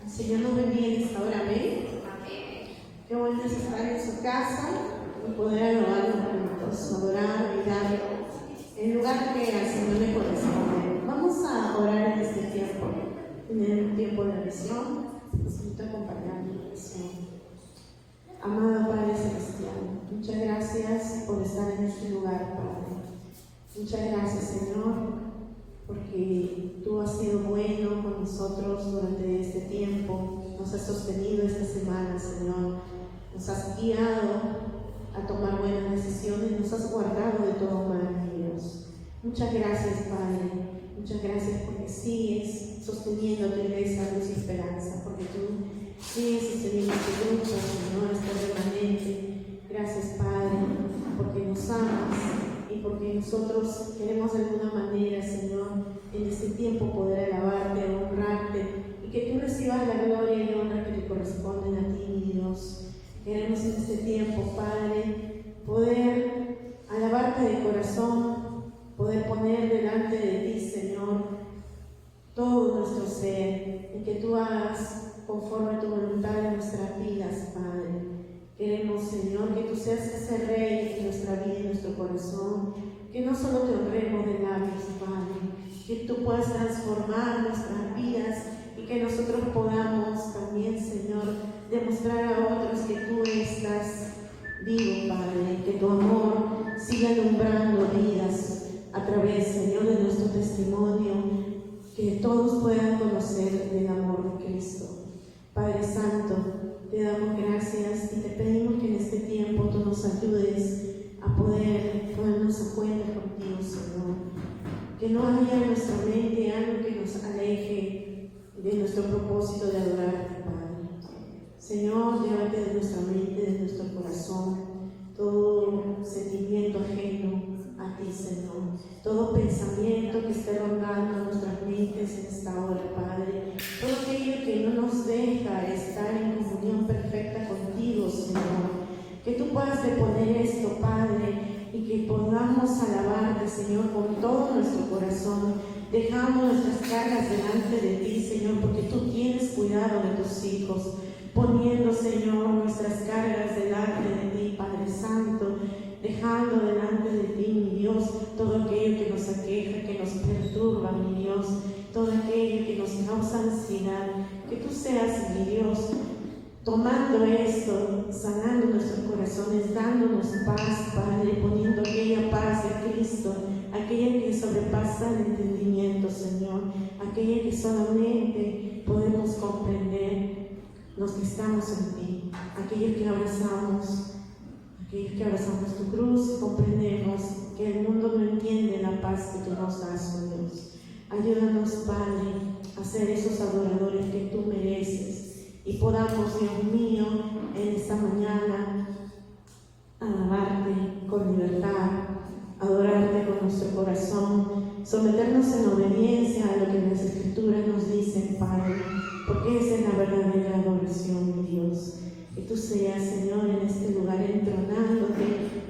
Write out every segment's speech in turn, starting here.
Señor nos bendiga en esta hora, amén. Qué bueno es estar en su casa y poder adorar juntos, adorar, mirar el lugar que al Señor le corresponde. Vamos a orar en este tiempo, tener un tiempo de oración. Nos invito a acompañar en oración. Amado Padre Celestial, muchas gracias por estar en este lugar, Padre. Muchas gracias, Señor, porque tú has sido bueno con nosotros durante este tiempo, nos has sostenido esta semana, Señor, nos has guiado a tomar buenas decisiones, nos has guardado de todo mal, mi Dios. Muchas gracias, Padre, muchas gracias porque sigues sosteniendo tu iglesia, luz y esperanza, porque tú sigues sosteniendo tu grupo, Señor, este remanente. Gracias, Padre, porque nos amas y porque nosotros queremos de alguna manera, Señor, en este tiempo poder alabarte, honrarte y que tú recibas la gloria y honra que te corresponden a ti, mi Dios. Queremos en este tiempo, Padre, poder alabarte de corazón, poder poner delante de ti, Señor, todo nuestro ser y que tú hagas conforme a tu voluntad en nuestras vidas, Padre. Queremos, Señor, que tú seas ese Rey en nuestra vida y en nuestro corazón, que no solo te honremos de labios, Padre, que tú puedas transformar nuestras vidas y que nosotros podamos también, Señor, demostrar a otros que tú estás vivo, Padre, que tu amor siga alumbrando vidas a través, Señor, de nuestro testimonio, que todos puedan conocer el amor de Cristo. Padre Santo, te damos gracias y te pedimos que en este tiempo tú nos ayudes a poder ponernos a cuenta contigo, Señor. Que no haya en nuestra mente algo que nos aleje de nuestro propósito de adorarte, Padre. Señor, llévate de nuestra mente, de nuestro corazón, todo sentimiento ajeno a ti, Señor. Todo pensamiento que esté rondando nuestras mentes en esta hora, Padre. Todo aquello que no nos deja estar en comunión perfecta contigo, Señor. Que tú puedas deponer esto, Padre, y que podamos alabarte, Señor, con todo nuestro corazón. Dejamos nuestras cargas delante de ti, Señor, porque tú tienes cuidado de tus hijos. Poniendo, Señor, nuestras cargas delante de ti, Padre Santo, dejando delante de ti, mi Dios, todo aquello que nos aqueja, que nos perturba, mi Dios, todo aquello que nos causa ansiedad, que tú seas, mi Dios, tomando esto, sanando nuestros corazones, dándonos paz, Padre, poniendo aquella paz de Cristo, aquella que sobrepasa el entendimiento, Señor, aquella que solamente podemos comprender los que estamos en ti, aquellos que abrazamos tu cruz, comprendemos que el mundo no entiende la paz que tú nos das, oh Dios. Ayúdanos, Padre, a ser esos adoradores que tú mereces y podamos, Dios mío, en esta mañana alabarte con libertad, adorarte con nuestro corazón, someternos en obediencia a lo que las Escrituras nos dicen, Padre, porque esa es la verdadera adoración, mi Dios. Que tú seas, Señor, en este lugar entronándote,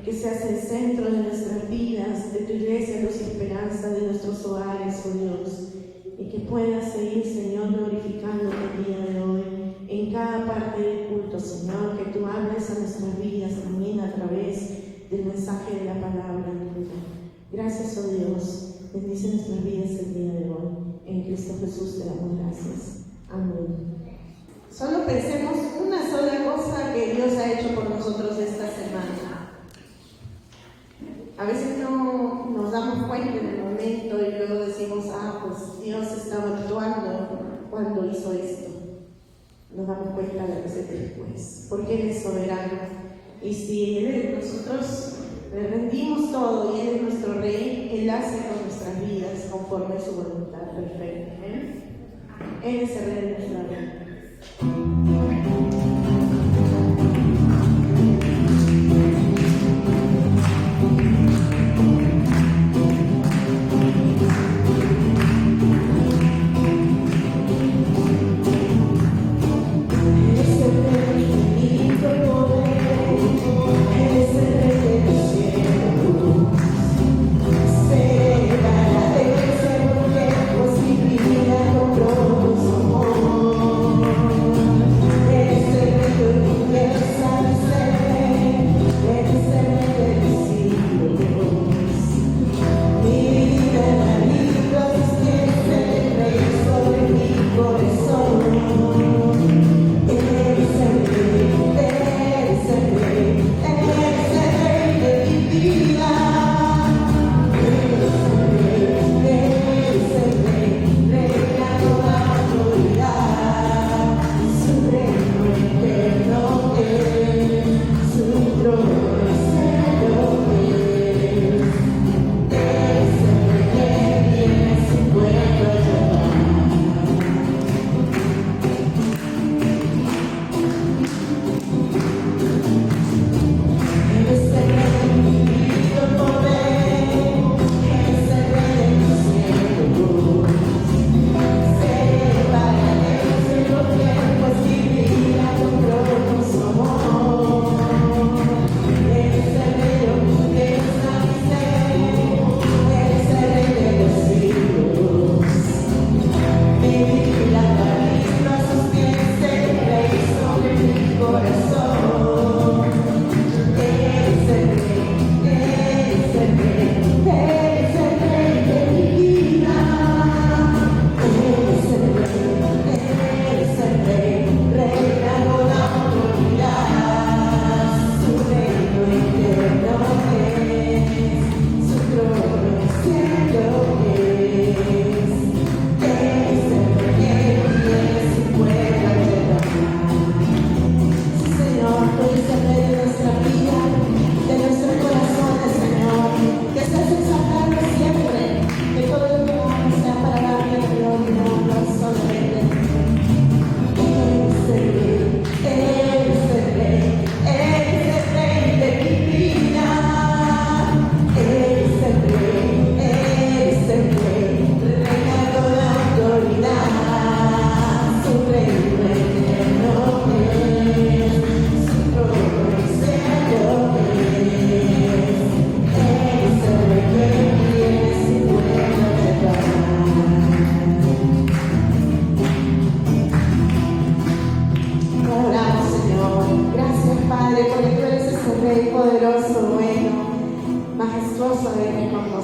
que seas el centro de nuestras vidas, de tu iglesia, luz y esperanza, de nuestros hogares, oh Dios, y que puedas seguir, Señor, glorificándote el día de hoy, en cada parte del culto, Señor, que tú hables a nuestras vidas también a través del mensaje de la palabra. Gracias, oh Dios, bendice nuestras vidas el día de hoy. En Cristo Jesús te damos gracias. Amén. Solo pensemos una sola cosa que Dios ha hecho por nosotros esta semana. A veces no nos damos cuenta en el momento y luego decimos, pues Dios estaba actuando cuando hizo esto. Nos damos cuenta de veces después, porque Él es soberano. Y si nosotros le rendimos todo y Él es nuestro Rey, Él hace con nuestras vidas conforme a su voluntad perfecta. Él es el Rey de nuestra vida. Con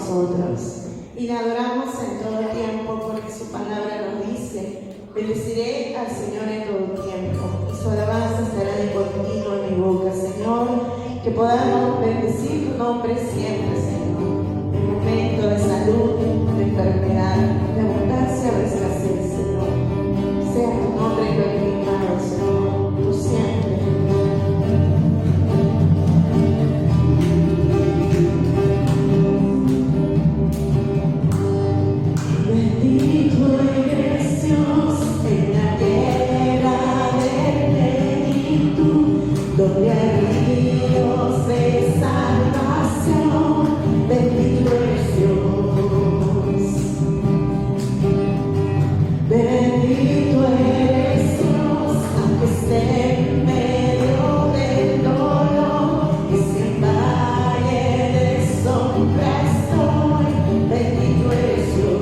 nosotros. Y le adoramos en todo tiempo porque su palabra nos dice: bendeciré al Señor en todo tiempo, y su alabanza estará de continuo en mi boca. Señor, que podamos bendecir tu nombre siempre, Señor, en momento de salud, de enfermedad, de abundancia o de escasez, Señor. Sea tu nombre glorificado, Señor, por siempre. Bendito eres Dios en la tierra de plenitud, donde hay ríos de salvación. Bendito eres Dios. Bendito eres Dios, aunque esté en medio del dolor, y si en valle de sombra estoy. Bendito eres Dios.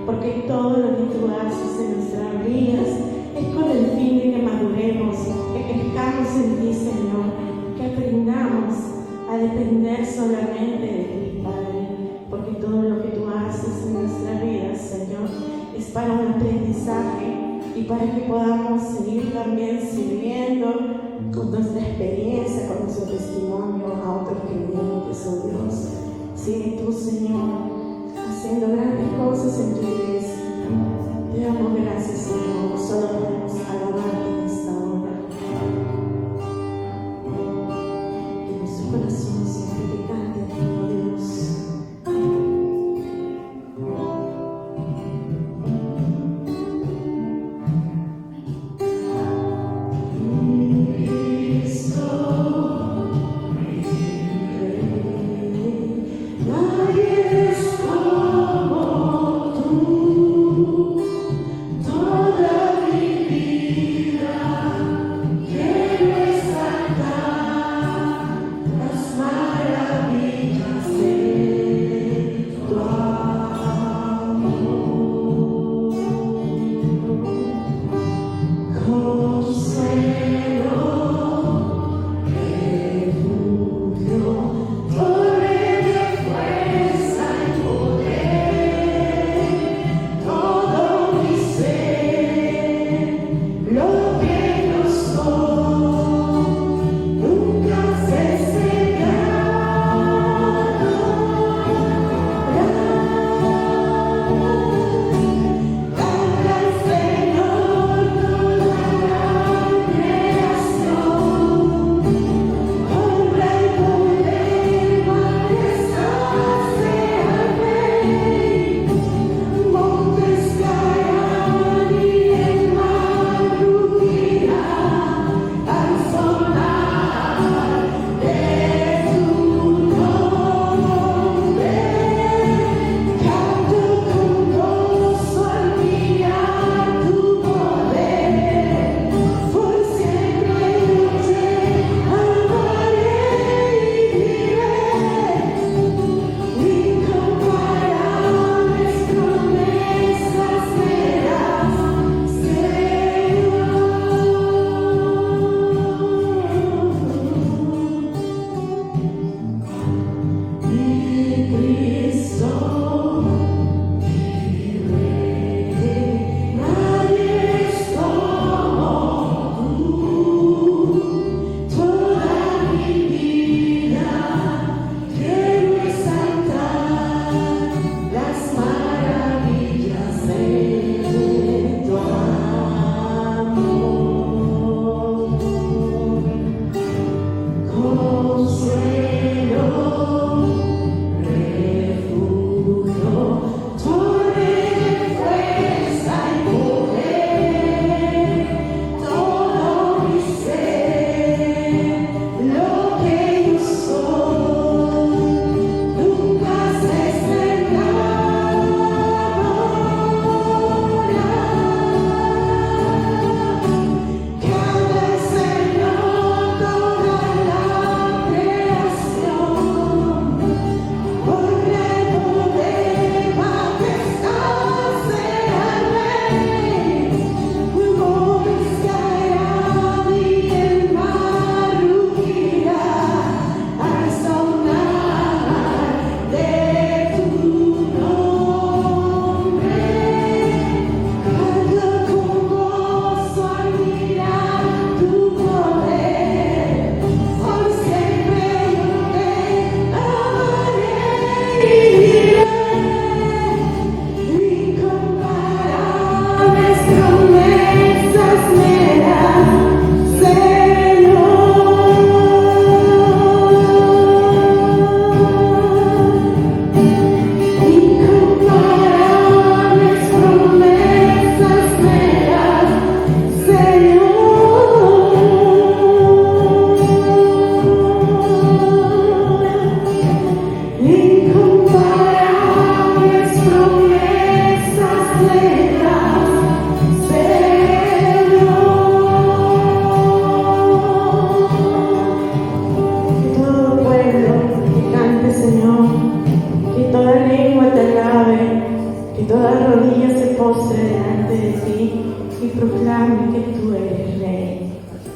Porque todo lo que tú haces en nuestras vidas es con el fin de que maduremos, que crezcamos en ti, Señor, que aprendamos a depender solamente de ti, Padre, porque todo lo que tú haces en nuestras vidas, Señor, es para un aprendizaje y para que podamos seguir también sirviendo con nuestra experiencia, con nuestro testimonio a otros creyentes, oh Dios. Sigue tú, Señor, haciendo grandes cosas en tu iglesia. Te damos gracias, Señor. Solo podemos alabarte en esta hora. Que nuestro corazón siempre te cante a ti, oh Dios.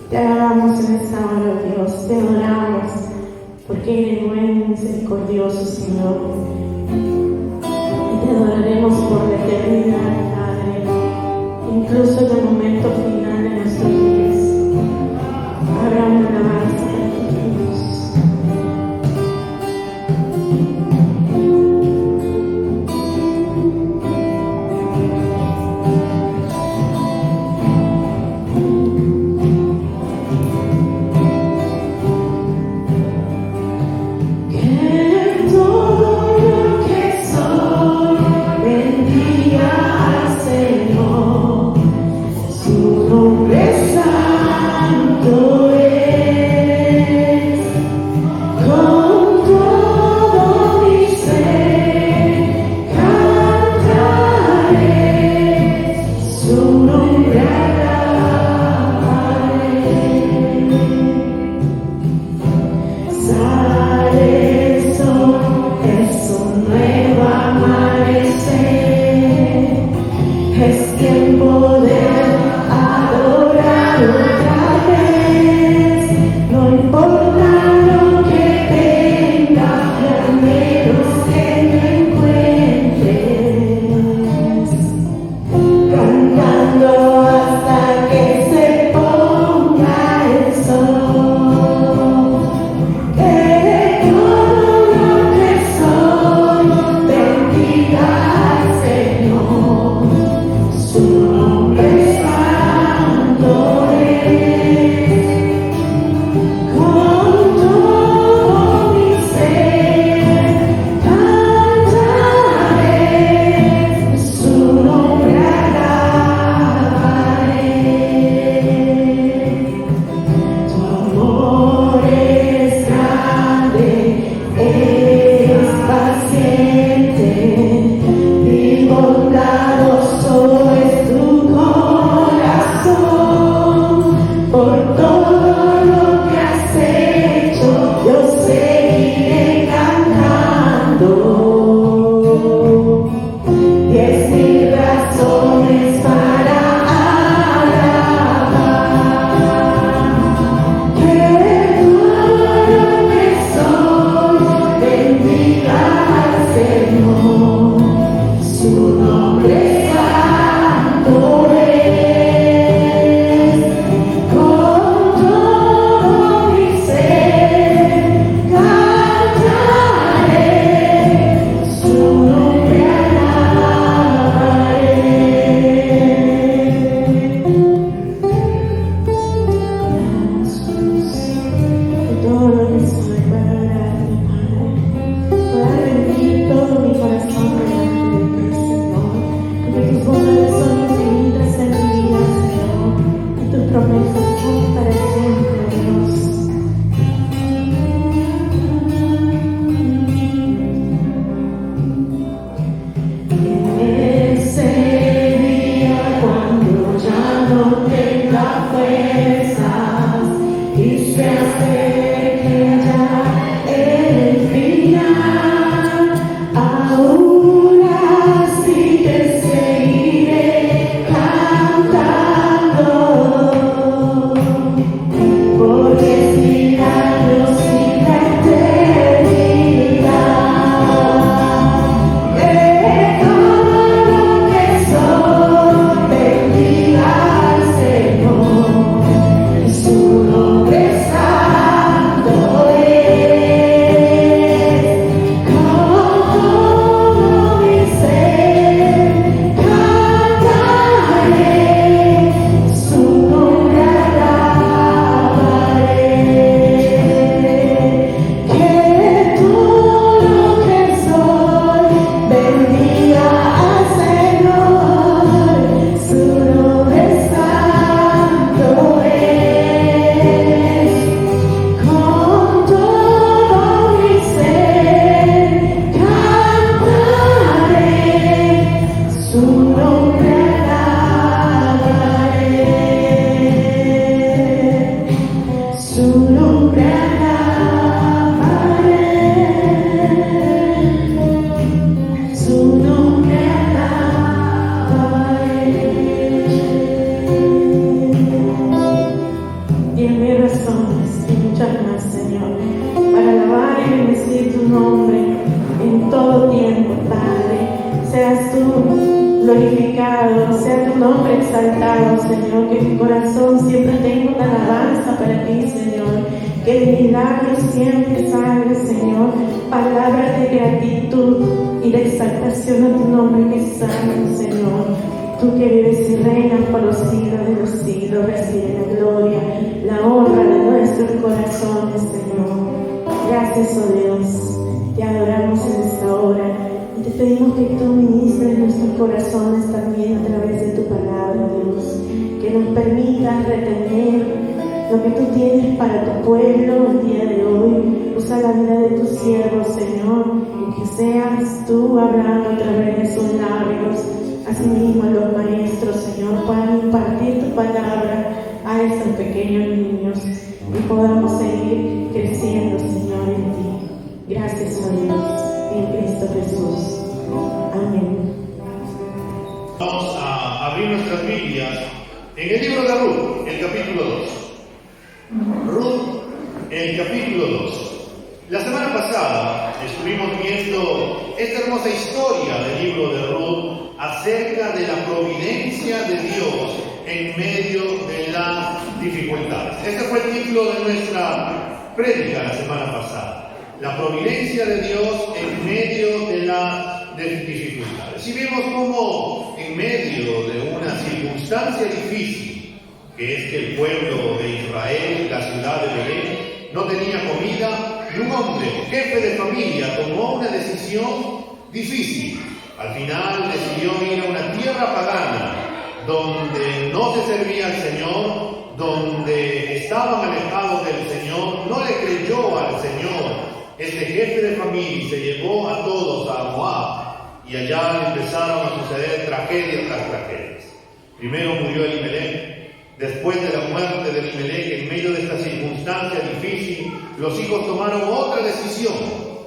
Te alabamos en esta hora, oh Dios, te adoramos, porque eres bueno y misericordioso, Señor. Y te adoraremos por la eternidad, Padre, incluso en el momento final de nuestros días. Habrá una alabanza para ti, Dios. exaltado, Señor, que mi corazón siempre tenga una alabanza para ti, Señor, que de mis labios siempre salga, Señor, palabras de gratitud y de exaltación a tu nombre que es santo, Señor. Tú que vives y reinas por los siglos de los siglos, recibe la gloria, la honra de nuestros corazones, Señor. Gracias, oh Dios, te adoramos en esta hora y te pedimos que tú ministres nuestros corazones también a través de tu palabra, Dios, que nos permitas retener lo que tú tienes para tu pueblo el día de hoy. Usa la vida de tus siervos, Señor, y que seas tú hablando a través de sus labios. Asimismo, los maestros, Señor, puedan impartir tu palabra a estos pequeños niños y podamos seguir creciendo, Señor, en ti. Gracias, oh Dios, en Cristo Jesús. Amén. Vamos a abrir nuestras Biblias en el libro de Ruth, el capítulo 2. Ruth, el capítulo 2. La semana pasada estuvimos viendo esta hermosa historia del libro de Ruth acerca de la providencia de Dios en medio de las dificultades. Este fue el título de nuestra prédica la semana pasada. La providencia de Dios en medio de las dificultades. Y vimos cómo en medio de una circunstancia difícil, que es que el pueblo de Israel, la ciudad de Belén, no tenía comida, y un hombre, jefe de familia, tomó una decisión difícil. Al final decidió ir a una tierra pagana, donde no se servía al Señor, donde estaban alejados del Señor, no le creyó al Señor. Este jefe de familia se llevó a todos a Moab, y allá empezaron a suceder tragedias tras tragedias. Primero murió Elimelech. Después de la muerte de Elimelech, en medio de esta circunstancia difícil, los hijos tomaron otra decisión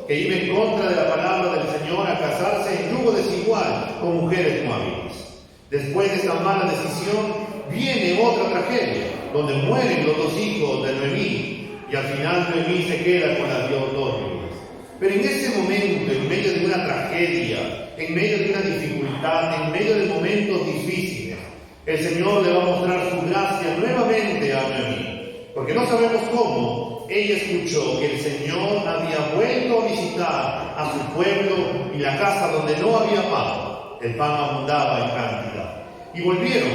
que iba en contra de la palabra del Señor, a casarse en yugo desigual con mujeres moabitas. Después de esta mala decisión, viene otra tragedia, donde mueren los dos hijos de Noemí, y al final Noemí se queda con las dos viudas. Pero en ese momento, en medio de una tragedia, en medio de una dificultad, en medio de momentos difíciles, el Señor le va a mostrar su gracia nuevamente a Noemí, porque no sabemos cómo. Ella escuchó que el Señor había vuelto a visitar a su pueblo y la casa donde no había pan. El pan abundaba en cantidad. Y volvieron.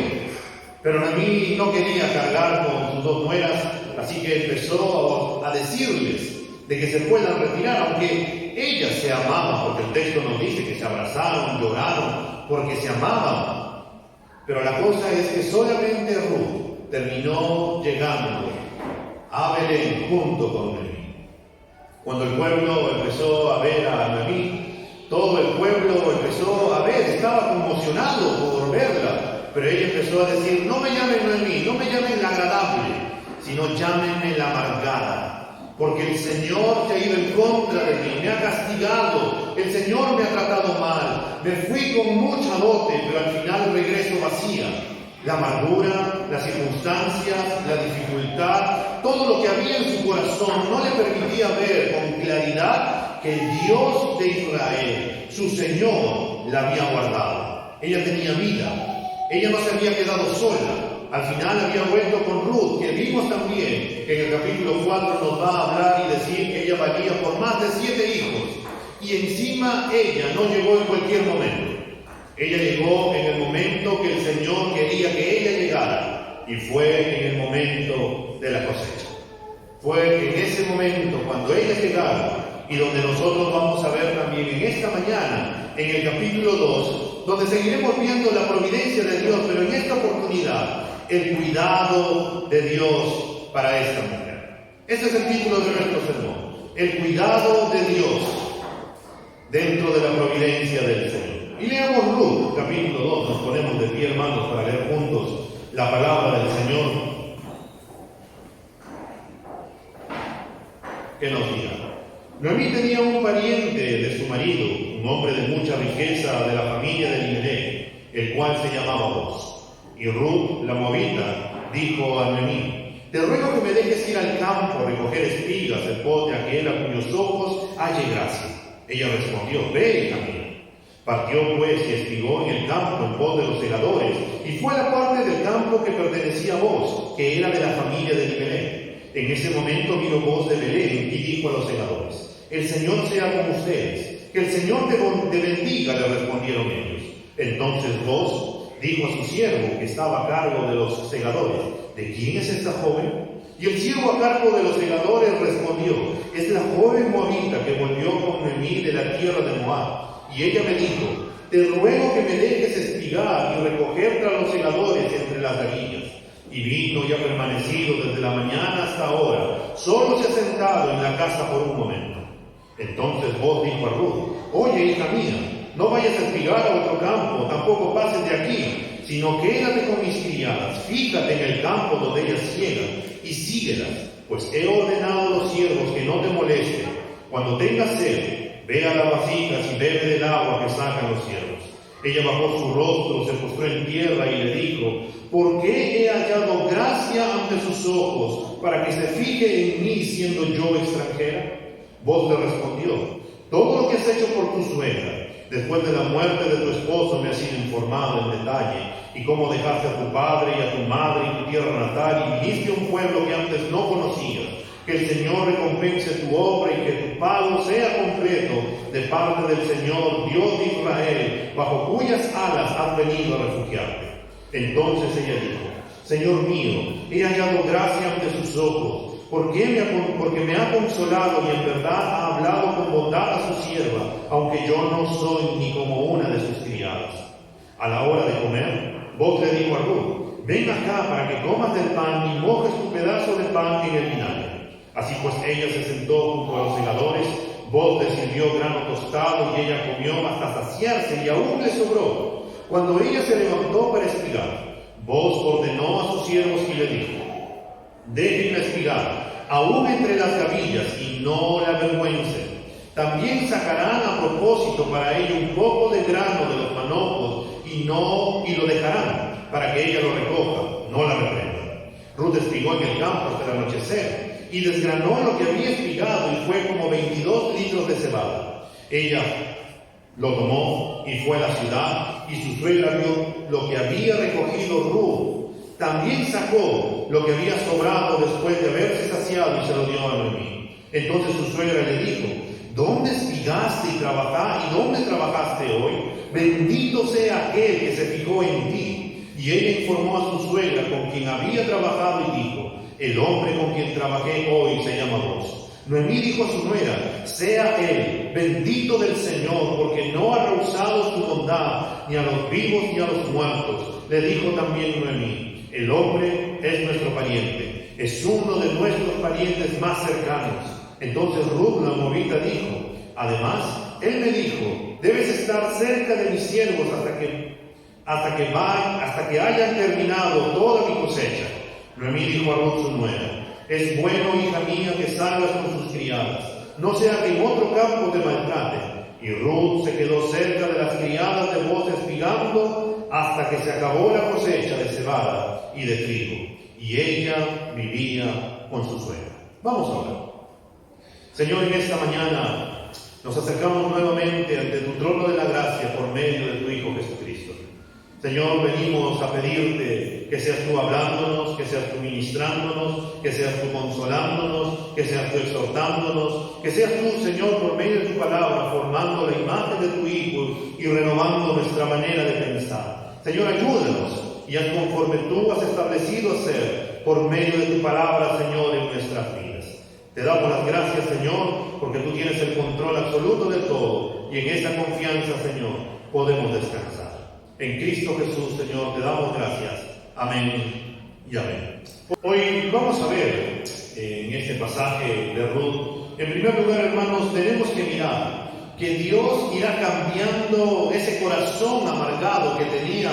Pero Noemí no quería cargar con sus dos nueras, así que empezó a decirles de que se puedan retirar, aunque ellas se amaban, porque el texto nos dice que se abrazaron, lloraron, porque se amaban. Pero la cosa es que solamente Ruth terminó llegando a Belén junto con Noemí. Cuando el pueblo empezó a ver a Noemí, todo el pueblo empezó a ver, estaba conmocionado por verla, pero ella empezó a decir: no me llamen Noemí, no me llamen la agradable, sino llámenme la amargada, porque el Señor se ha ido en contra de mí, me ha castigado, el Señor me ha tratado mal, me fui con mucha dote, pero al final regreso vacía. La amargura, las circunstancias, la dificultad, todo lo que había en su corazón no le permitía ver con claridad que el Dios de Israel, su Señor, la había guardado. Ella tenía vida, ella no se había quedado sola. Al final había vuelto con Ruth, que vimos también que en el capítulo 4 nos va a hablar y decir que ella valía por más de 7 hijos. Y encima ella no llegó en cualquier momento. Ella llegó en el momento que el Señor quería que ella llegara, y fue en el momento de la cosecha. Fue en ese momento cuando ella llegara, y donde nosotros vamos a ver también en esta mañana, en el capítulo 2, donde seguiremos viendo la providencia de Dios, pero en esta oportunidad, el cuidado de Dios para esta mujer. Ese es el título de nuestro sermón: el cuidado de Dios dentro de la providencia del Señor. Y leamos Ruth, capítulo 2, nos ponemos de pie, hermanos, para leer juntos la palabra del Señor. Que nos diga: Noemí tenía un pariente de su marido, un hombre de mucha riqueza de la familia de Elimelech, el cual se llamaba Boaz. Y Ruth, la moabita, dijo a Noemí: te ruego que me dejes ir al campo a recoger espigas del pote aquel a cuyos ojos halle gracia. Ella respondió: ve, hija mía. Partió pues y espigó en el campo en pos de los segadores, y fue a la parte del campo que pertenecía a Booz, que era de la familia de Elimelech. En ese momento vino Booz de Belén y dijo a los segadores: el Señor sea con ustedes, que el Señor te bendiga, le respondieron ellos. Entonces Booz dijo a su siervo que estaba a cargo de los segadores: ¿de quién es esta joven? Y el siervo a cargo de los segadores respondió: es la joven moabita que volvió con Noemí de la tierra de Moab. Y ella me dijo: te ruego que me dejes espigar y recoger tras los segadores entre las gavillas. Y vino y ha permanecido desde la mañana hasta ahora, solo se ha sentado en la casa por un momento. Entonces Booz dijo a Ruth: oye, hija mía, no vayas a espigar a otro campo, tampoco pases de aquí, sino quédate con mis criadas, fíjate en el campo donde ellas ciegan y síguelas, pues he ordenado a los siervos que no te molesten. Cuando tengas sed, ve a las vasijas y bebe del agua que sacan los siervos. Ella bajó su rostro, se postró en tierra y le dijo: ¿por qué he hallado gracia ante sus ojos para que se fije en mí siendo yo extranjera? Booz le respondió: todo lo que has hecho por tu suegra, después de la muerte de tu esposo, me has sido informado en detalle, y cómo dejaste a tu padre y a tu madre y tu tierra natal y viniste a un pueblo que antes no conocías. Que el Señor recompense tu obra y que tu pago sea completo de parte del Señor, Dios de Israel, bajo cuyas alas has venido a refugiarte. Entonces ella dijo: Señor mío, he hallado gracia ante sus ojos, porque me ha consolado y en verdad ha hablado con bondad a su sierva, aunque yo no soy ni como una de sus criadas. A la hora de comer, Booz le dijo a Ruth: ven acá para que comas del pan y mojes tu pedazo de pan en el vinagre. Así pues ella se sentó junto a los segadores, Booz le sirvió grano tostado y ella comió hasta saciarse y aún le sobró. Cuando ella se levantó para espigar, Booz ordenó a sus siervos y le dijo: déjenla espigar, aún entre las gavillas, y no la avergüencen. También sacarán a propósito para ella un poco de grano de los manojos y lo dejarán para que ella lo recoja, no la reprendan. Ruth espigó en el campo hasta el anochecer y desgranó lo que había espigado, y fue como 22 litros de cebada. Ella lo tomó y fue a la ciudad, y su suegra vio lo que había recogido Ruth. También sacó lo que había sobrado después de haberse saciado y se lo dio a Noemí. Entonces su suegra le dijo: ¿dónde espigaste y dónde trabajaste hoy? Bendito sea aquel que se fijó en ti. Y ella informó a su suegra con quien había trabajado y dijo: el hombre con quien trabajé hoy se llama Booz. Noemí dijo a su nuera: sea él bendito del Señor, porque no ha rehusado su bondad ni a los vivos ni a los muertos. Le dijo también Noemí: el hombre es nuestro pariente, es uno de nuestros parientes más cercanos. Entonces Ruth la moabita dijo: además, él me dijo: debes estar cerca de mis siervos hasta que hayan terminado toda mi cosecha. Noemí dijo a Ruth su nuera: es bueno, hija mía, que salgas con sus criadas, no sea que en otro campo te maltraten. Y Ruth se quedó cerca de las criadas de Booz espigando hasta que se acabó la cosecha de cebada y de trigo, y ella vivía con su suegra. Vamos a orar. Señor, en esta mañana nos acercamos nuevamente ante tu trono de la gracia por medio de tu Hijo Jesucristo. Señor, venimos a pedirte que seas tú hablándonos, que seas tú ministrándonos, que seas tú consolándonos, que seas tú exhortándonos, que seas tú, Señor, por medio de tu palabra, formando la imagen de tu Hijo y renovando nuestra manera de pensar. Señor, ayúdanos y haz conforme tú has establecido hacer por medio de tu palabra, Señor, en nuestras vidas. Te damos las gracias, Señor, porque tú tienes el control absoluto de todo, y en esa confianza, Señor, podemos descansar. En Cristo Jesús, Señor, te damos gracias. Amén y amén. Hoy vamos a ver en este pasaje de Ruth, en primer lugar, hermanos, tenemos que mirar que Dios irá cambiando ese corazón amargado que tenía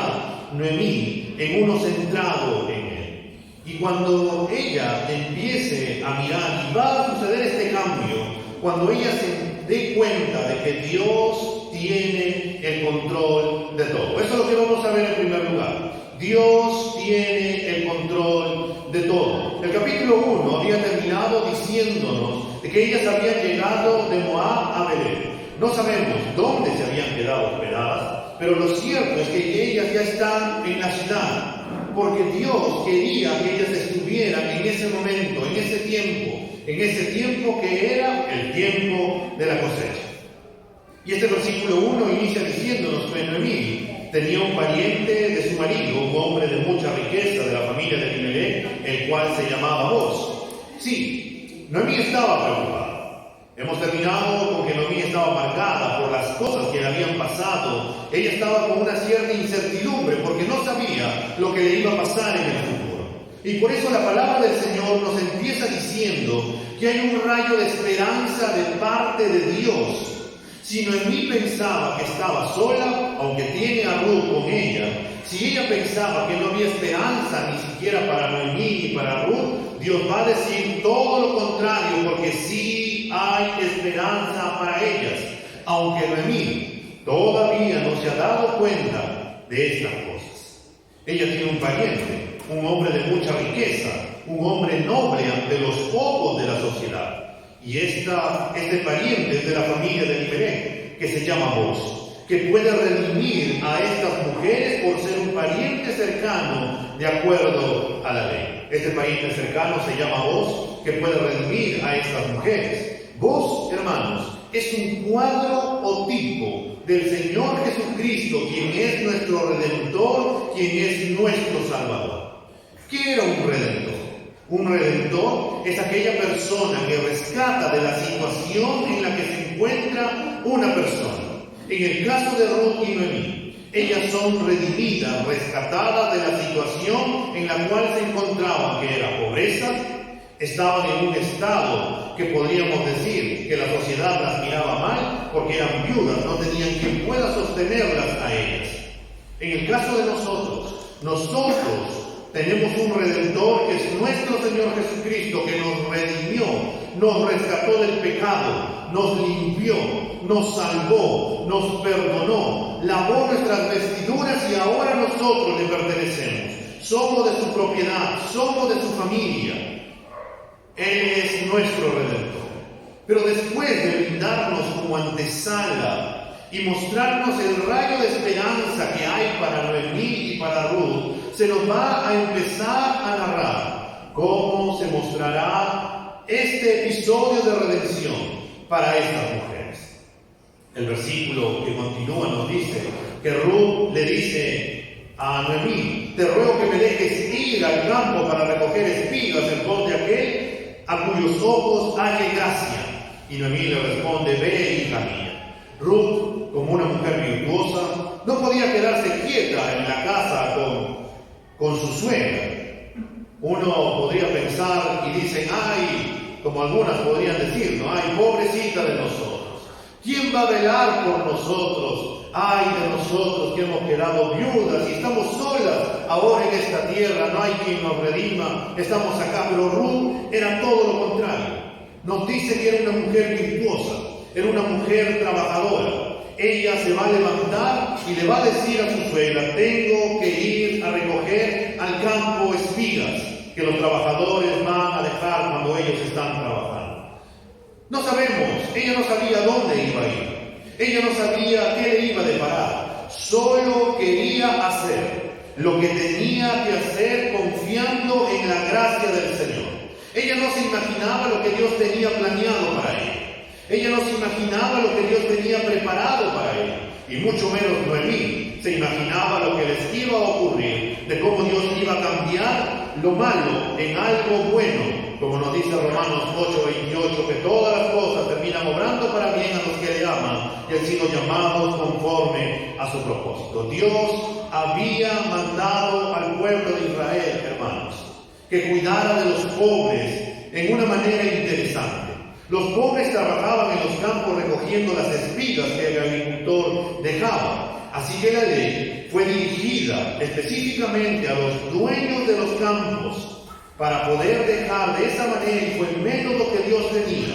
Noemí en uno centrado en Él. Y cuando ella empiece a mirar, y va a suceder este cambio, cuando ella se dé cuenta de que Dios tiene el control de todo. Eso es lo que vamos a ver en primer lugar. Dios tiene el control de todo. El capítulo 1 había terminado diciéndonos de que ellas habían llegado de Moab a Belén. No sabemos dónde se habían quedado hospedadas, pero lo cierto es que ellas ya están en la ciudad, porque Dios quería que ellas estuvieran en ese momento, en ese tiempo que era el tiempo de la cosecha. Y este versículo 1 inicia diciéndonos que Noemí tenía un pariente de su marido, un hombre de mucha riqueza de la familia de Elimelech, el cual se llamaba Boaz. Sí, Noemí estaba preocupada. Hemos terminado con que Noemí estaba marcada por las cosas que le habían pasado. Ella estaba con una cierta incertidumbre porque no sabía lo que le iba a pasar en el futuro. Y por eso la palabra del Señor nos empieza diciendo que hay un rayo de esperanza de parte de Dios. Si Noemí pensaba que estaba sola, aunque tiene a Ruth con ella, si ella pensaba que no había esperanza ni siquiera para Noemí ni para Ruth, Dios va a decir todo lo contrario, porque sí hay esperanza para ellas, aunque Noemí todavía no se ha dado cuenta de estas cosas. Ella tiene un pariente, un hombre de mucha riqueza, un hombre noble ante los ojos de la sociedad. Y este pariente es de la familia de Elimelech, que se llama Boaz, que puede redimir a estas mujeres por ser un pariente cercano de acuerdo a la ley. Este pariente cercano se llama Boaz, que puede redimir a estas mujeres. Boaz, hermanos, es un cuadro o tipo del Señor Jesucristo, quien es nuestro Redentor, quien es nuestro Salvador. ¿Qué era un Redentor? Un redentor es aquella persona que rescata de la situación en la que se encuentra una persona. En el caso de Ruth y Noemí, ellas son redimidas, rescatadas de la situación en la cual se encontraban, que era pobreza. Estaban en un estado que podríamos decir que la sociedad las miraba mal porque eran viudas, no tenían quien pueda sostenerlas a ellas. En el caso de nosotros tenemos un Redentor que es nuestro Señor Jesucristo, que nos redimió, nos rescató del pecado, nos limpió, nos salvó, nos perdonó, lavó nuestras vestiduras y ahora nosotros le pertenecemos. Somos de su propiedad, somos de su familia. Él es nuestro Redentor. Pero después de brindarnos como antesala y mostrarnos el rayo de esperanza que hay para Noemí y para Ruth, se nos va a empezar a narrar cómo se mostrará este episodio de redención para estas mujeres. El versículo que continúa nos dice que Ruth le dice a Noemí: te ruego que me dejes ir al campo para recoger espigas en pos de aquel a cuyos ojos halle gracia. Y Noemí le responde: ve, hija mía. Ruth, como una mujer virtuosa, no podía quedarse quieta en la casa con su suegra. Uno podría pensar y dicen: ay, como algunas podrían decir, ¿no? Ay, pobrecita de nosotros. ¿Quién va a velar por nosotros? Ay de nosotros que hemos quedado viudas y estamos solas ahora en esta tierra, no hay quien nos redima, estamos acá. Pero Ruth era todo lo contrario. Nos dice que era una mujer virtuosa, era una mujer trabajadora. Ella se va a levantar y le va a decir a su suegra: tengo que ir a recoger al campo espigas que los trabajadores van a dejar cuando ellos están trabajando. No sabemos, ella no sabía dónde iba a ir, ella no sabía qué le iba a deparar, solo quería hacer lo que tenía que hacer confiando en la gracia del Señor. Ella no se imaginaba lo que Dios tenía planeado para ella. Ella no se imaginaba lo que Dios tenía preparado para ella. Y mucho menos Noemí se imaginaba lo que les iba a ocurrir, de cómo Dios iba a cambiar lo malo en algo bueno, como nos dice Romanos 8:28, que todas las cosas terminan obrando para bien a los que le aman y han sido llamados conforme a su propósito. Dios había mandado al pueblo de Israel, hermanos, que cuidara de los pobres en una manera interesante. Los pobres trabajaban en los campos recogiendo las espigas que el agricultor dejaba. Así que la ley fue dirigida específicamente a los dueños de los campos para poder dejar de esa manera, y fue el método que Dios tenía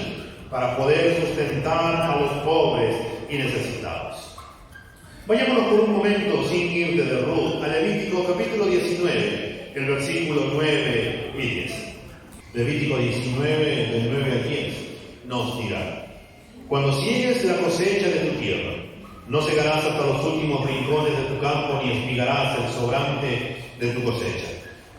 para poder sustentar a los pobres y necesitados. Vayámonos por un momento, sin ir de Ruth, a Levítico capítulo 19, el versículo 9 y 10. Levítico 19, del 9 al 10, nos dirá: Cuando ciegues la cosecha de tu tierra, no cegarás hasta los últimos rincones de tu campo, ni espigarás el sobrante de tu cosecha.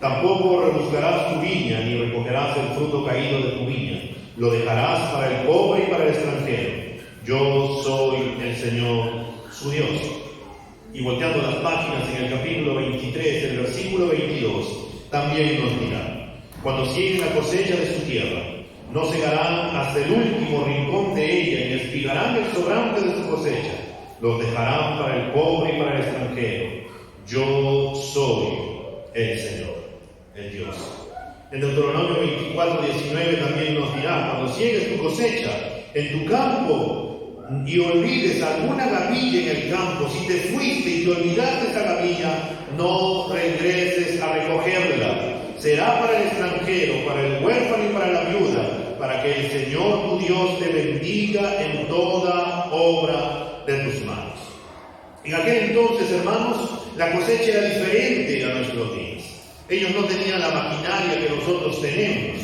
Tampoco rebuscarás tu viña, ni recogerás el fruto caído de tu viña. Lo dejarás para el pobre y para el extranjero. Yo soy el Señor, su Dios. Y volteando las páginas en el capítulo 23, el versículo 22, también nos dirá: cuando cieguen la cosecha de su tierra, no cegarán hasta el último rincón de ella, ni espigarán el sobrante de su cosecha. Los dejarán para el pobre y para el extranjero. Yo soy el Señor, el Dios. En Deuteronomio 24:19 también nos dirá: cuando ciegues tu cosecha en tu campo y olvides alguna gavilla en el campo, si te fuiste y te olvidaste esa gavilla, no regreses a recogerla. Será para el extranjero, para el huérfano y para la viuda, para que el Señor tu Dios te bendiga en toda obra de tus manos. En aquel entonces, hermanos, la cosecha era diferente a nuestros días. Ellos no tenían la maquinaria que nosotros tenemos.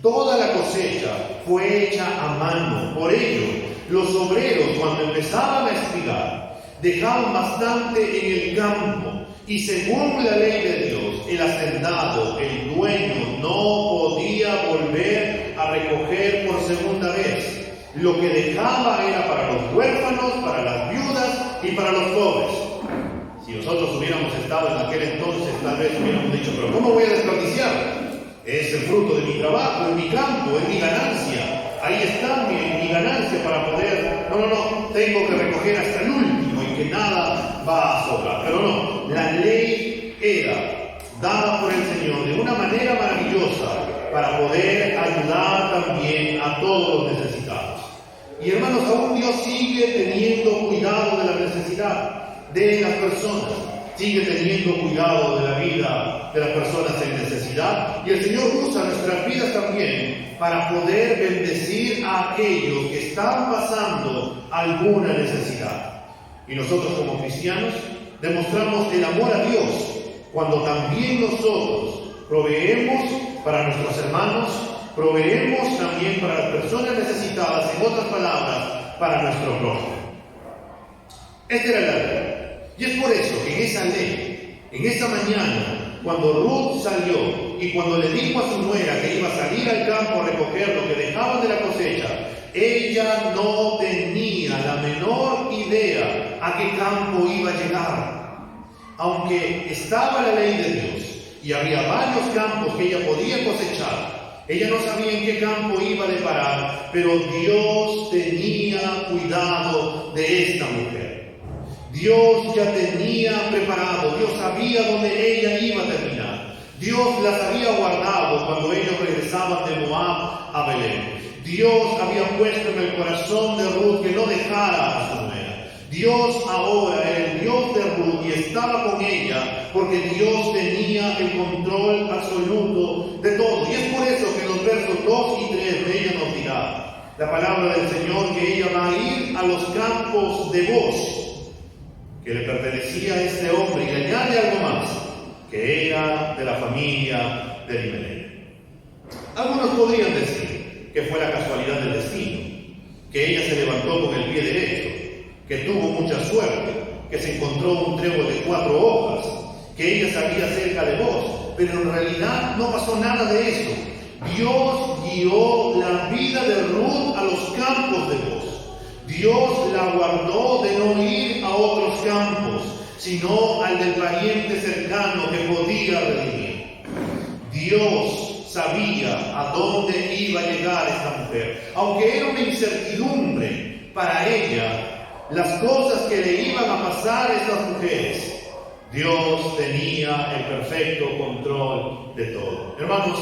Toda la cosecha fue hecha a mano. Por ello, los obreros, cuando empezaban a espigar, dejaban bastante en el campo. Y según la ley de Dios, el hacendado, el dueño, no podía volver a recoger por segunda vez. Lo que dejaba era para los huérfanos, para las viudas y para los pobres. Si nosotros hubiéramos estado en aquel entonces, tal vez hubiéramos dicho: pero ¿cómo voy a desperdiciar? Es el fruto de mi trabajo, es mi campo, es mi ganancia. Ahí está mi ganancia para poder... No, tengo que recoger hasta el último y que nada va a sobrar. Pero no, la ley era dada por el Señor de una manera maravillosa para poder ayudar también a todos los necesitados. Y hermanos, aún Dios sigue teniendo cuidado de la necesidad de las personas. Sigue teniendo cuidado de la vida de las personas en necesidad, y el Señor usa nuestras vidas también para poder bendecir a aquellos que están pasando alguna necesidad. Y nosotros como cristianos demostramos el amor a Dios cuando también nosotros proveemos para nuestros hermanos, proveemos también para las personas necesitadas, en otras palabras, para nuestro prójimo. Esta era la ley. Y es por eso que en esa ley, en esa mañana, cuando Ruth salió y cuando le dijo a su nuera que iba a salir al campo a recoger lo que dejaban de la cosecha, ella no tenía la menor idea a qué campo iba a llegar. Aunque estaba la ley de Dios y había varios campos que ella podía cosechar, ella no sabía en qué campo iba a deparar, pero Dios tenía cuidado de esta mujer. Dios ya tenía preparado, Dios sabía dónde ella iba a terminar. Dios las había guardado cuando ellos regresaban de Moab a Belén. Dios había puesto en el corazón de Ruth que no dejara a su nuera. Dios ahora era el Dios de Ruth y estaba con ella porque Dios tenía el control absoluto de todo. Y es por eso que en los versos 2 y 3 de ella nos dirá la palabra del Señor que ella va a ir a los campos de Boz, que le pertenecía a este hombre, y le añade algo más, que era de la familia de Elimelech. Algunos podrían decir que fue la casualidad del destino, que ella se levantó con el pie derecho, que tuvo mucha suerte, que se encontró un trébol de 4 hojas, que ella sabía acerca de Boz, pero en realidad no pasó nada de eso. Dios guió la vida de Ruth a los campos de Boz. Dios la guardó de no ir a otros campos, sino al del pariente cercano que podía redimir. Dios sabía a dónde iba a llegar esta mujer. Aunque era una incertidumbre para ella las cosas que le iban a pasar a estas mujeres, Dios tenía el perfecto control de todo. Hermanos,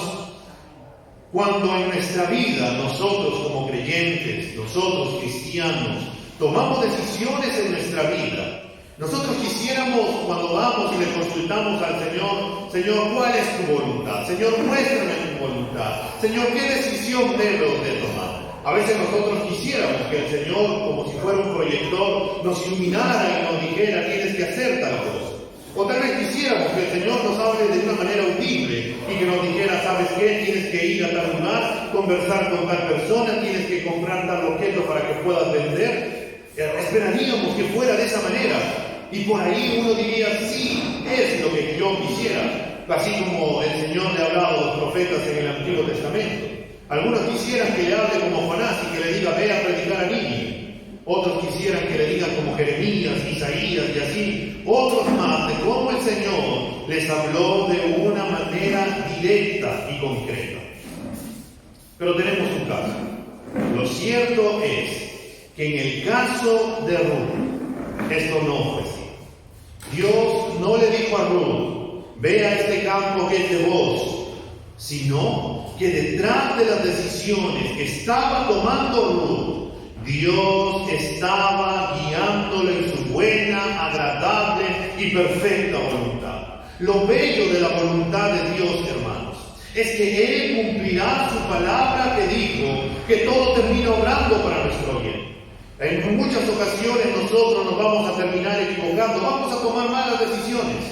cuando en nuestra vida nosotros como creyentes, nosotros cristianos, tomamos decisiones en nuestra vida, nosotros quisiéramos, cuando vamos y le consultamos al Señor: Señor, ¿cuál es tu voluntad? Señor, muéstrame tu voluntad. Señor, ¿qué decisión debo de tomar? A veces nosotros quisiéramos que el Señor, como si fuera un proyector, nos iluminara y nos dijera: tienes que hacer tal cosa. O tal vez quisiéramos que el Señor nos hable de una manera audible y que nos dijera, ¿sabes qué? Tienes que ir a tal lugar, conversar con tal persona, tienes que comprar tal objeto para que puedas vender. Esperaríamos que fuera de esa manera. Y por ahí uno diría, sí, es lo que yo quisiera. Así como el Señor le ha hablado a los profetas en el Antiguo Testamento. Algunos quisieran que le hable como Jonás y que le diga, ve a predicar a Nínive. Otros quisieran que le digan como Jeremías, Isaías y así. Otros más de cómo el Señor les habló de una manera directa y concreta. Pero tenemos un caso. Lo cierto es que en el caso de Ruth, esto no fue así. Dios no le dijo a Ruth, ve a este campo que es de vos, sino que detrás de las decisiones que estaba tomando Ruth, Dios estaba guiándola en su buena, agradable y perfecta voluntad. Lo bello de la voluntad de Dios, hermanos, es que Él cumplirá su palabra que dijo, que todo termina obrando para nuestro bien. En muchas ocasiones nosotros nos vamos a terminar equivocando, vamos a tomar malas decisiones.